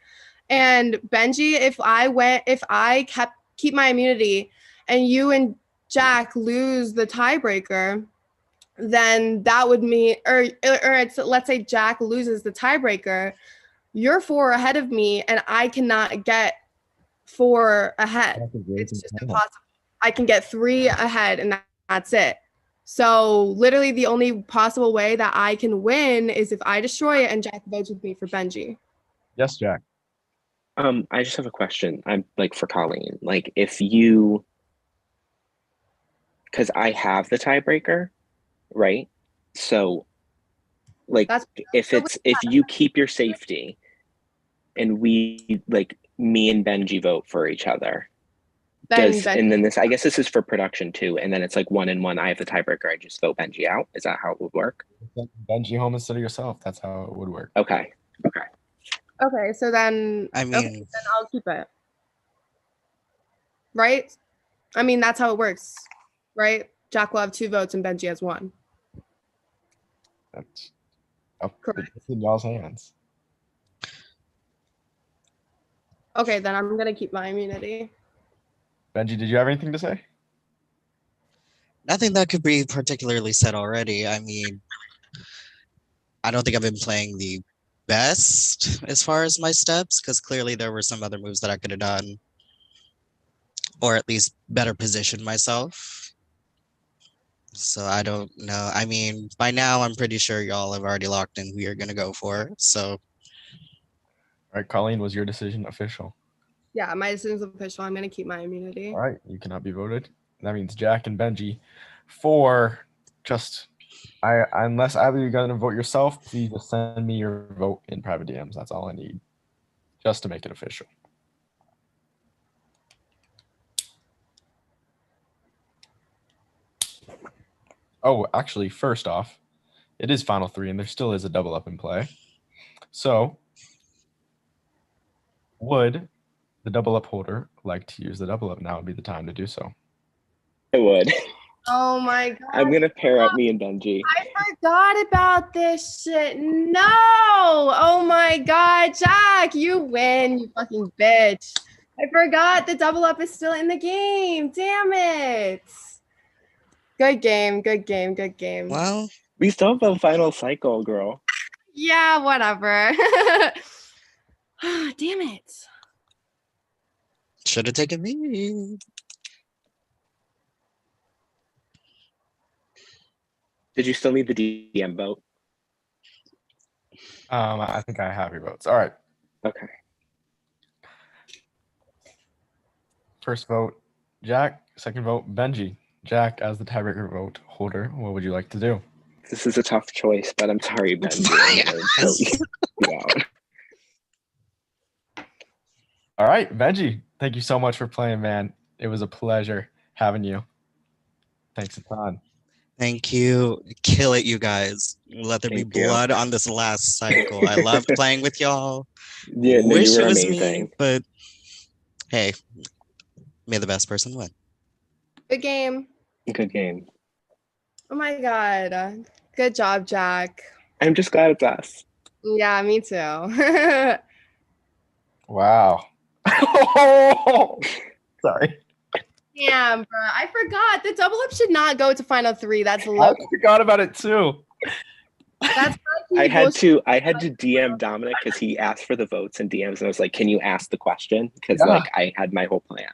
And Benji, if I keep my immunity and you and Jack lose the tiebreaker, then that would mean, or it's, let's say Jack loses the tiebreaker, you're 4 ahead of me and I cannot get 4 ahead. It's just impossible. I can get 3 ahead and that's it. So literally the only possible way that I can win is if I destroy it and Jack votes with me for Benji. Yes, Jack. I just have a question. I'm like for Colleen. Like if you, because I have the tiebreaker, right? So like if you keep your safety and we like me and Benji vote for each other. And then I guess this is for production too. And then it's like 1 and 1. I have the tiebreaker. I just vote Benji out. Is that how it would work? Benji home instead of yourself. That's how it would work. Okay. Okay, so then I mean, then I'll keep it. Right? I mean, that's how it works, right? Jack will have 2 votes and Benji has 1. That's up in y'all's hands. Okay, then I'm gonna keep my immunity. Benji, did you have anything to say? nothing that could be particularly said already. I mean, I don't think I've been playing the best as far as my steps, because clearly there were some other moves that I could have done, or at least better position myself. So I don't know. I mean, by now I'm pretty sure y'all have already locked in who you're gonna go for. So, all right, Colleen, was your decision official? Yeah, my decision's official. I'm gonna keep my immunity. All right, you cannot be voted. That means Jack and Benji for just unless either you're gonna vote yourself, please just send me your vote in private DMs. That's all I need, just to make it official. Oh, actually, first off, it is final 3, and there still is a double up in play. So, would the double up holder like to use the double up? Now would be the time to do so. I would. Oh my god. I'm gonna pair up me and Benji. I forgot about this shit. No. Oh my god, Jack, you win, you fucking bitch. I forgot the double up is still in the game. Damn it. Good game, good game, good game. well, We still have a final cycle, girl. Yeah, whatever. Damn it. should have taken me. Did you still need the DM vote? I think I have your votes. All right. Okay. First vote, Jack. Second vote, Benji. Jack, as the tiebreaker vote holder, what would you like to do? This is a tough choice, but I'm sorry, Benji. I'm gonna vote you out. All right, Benji, thank you so much for playing, man. It was a pleasure having you. Thanks a ton. Thank you. Kill it, you guys. Let there Thank be you. blood on this last cycle. I loved playing with y'all. Yeah, no, Wish you were it was amazing. me, but hey, may the best person win. Good game. Good game. Oh my god. Good job, Jack. I'm just glad it's us. Yeah, me too. Wow. Sorry. Damn, bro. I forgot. The double up should not go to final 3. That's I low. forgot about it too. That's I had to DM Dominic because he asked for the votes and DMs, and I was like, "Can you ask the question?" Because Yeah. like I had my whole plan.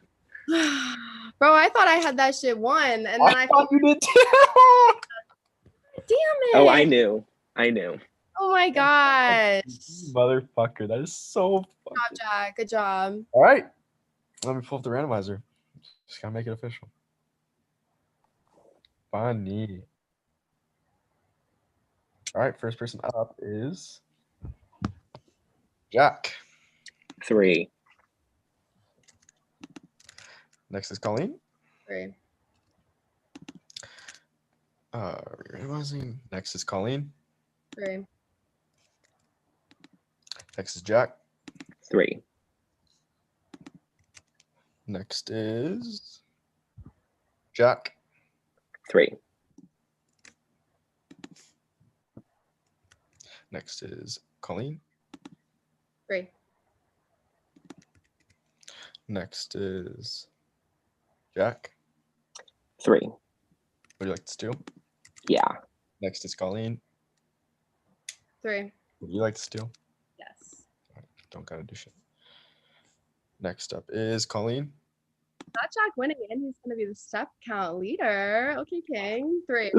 Bro, I thought I had that shit won, and then I thought you did too. damn it. Oh, I knew. Oh my gosh. Motherfucker, that is so Good fucking... job, Jack. Good job. All right. Let me pull up the randomizer. Just gotta make it official. Funny. All right, first person up is Jack. 3. Next is Colleen. 3. Randomizing. Next is Colleen. 3. Next is Jack. 3. Next is Jack. 3. Next is Colleen. 3. Next is Jack. 3. Would you like to steal? Yeah. Next is Colleen. 3. Would you like to steal? Yes. Don't gotta do shit. Next up is Colleen. Not Jack winning, and he's gonna be the step count leader. Okay, King. 3.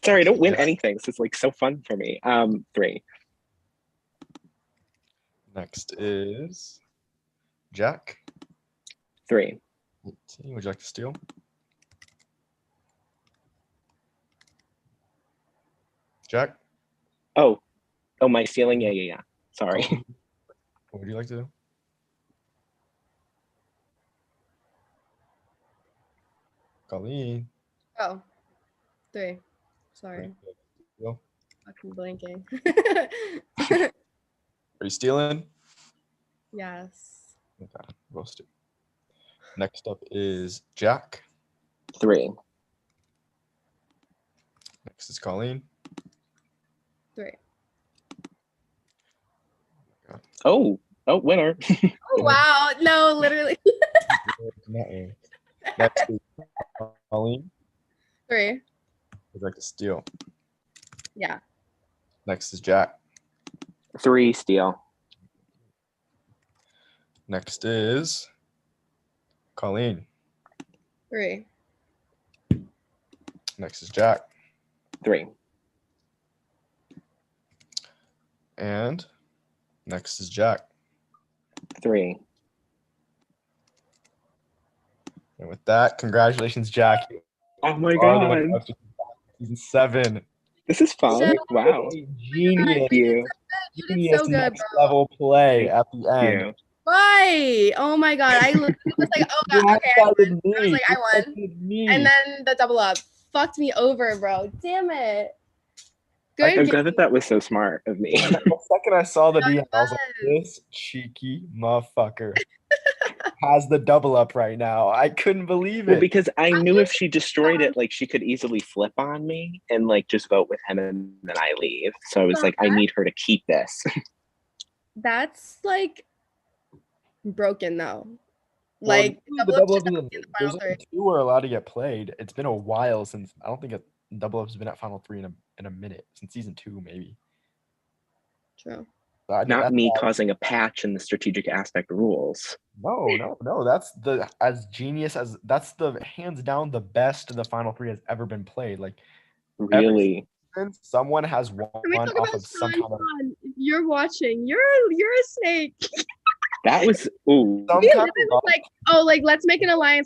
Sorry, I don't win Yeah. anything. This is like so fun for me. 3. Next is Jack. 3. Would you like to steal? Jack. Oh, my ceiling. Yeah. Sorry. Colleen, what would you like to do? Colleen. Oh, 3. Sorry, Steal? fucking blinking. Are you stealing? Yes. Okay, roasted. Next up is Jack. 3. Next is Colleen. 3. Oh, winner. Oh wow! No, literally. Next is Colleen. 3. Would you like to steal? Yeah. Next is Jack. 3 steal. Next is Colleen. 3. Next is Jack. 3. And next is Jack. 3. And with that, congratulations, Jack. You Oh my are the winner god. of Season 7. This is fun. So- Wow. Genius. Thank you. You did Genius so good, next bro. level play at the end. Yeah. Right. Oh my god. I literally was like, oh You god, okay, I outside won. me. I was like, I You won. outside me. And then the double up fucked me over, bro. Damn it. I'm Good glad game. that was so smart of me. The second I saw the No, DM, it I was like, this cheeky motherfucker has the double up right now. I couldn't believe Well, it. because I knew if she destroyed it, like she could easily flip on me and like just vote with him and then I leave. So I was like, I need her to keep this. That's like broken though. Well, Like the double double up up should is not be in the there's final only 3. 2 are allowed to get played. It's been a while since I don't think a double up's been at final 3 in a minute since season 2 maybe. True. So I- Not that's me why- causing a patch in the strategic aspect rules. No. That's the as genius as that's the hands down the best the final 3 has ever been played. Like Really. since someone has won Can we talk off about of some Sean? kind of Sean, if you're watching, you're a snake. That was ooh. some He kind of literally was like, oh, like let's make an alliance. Like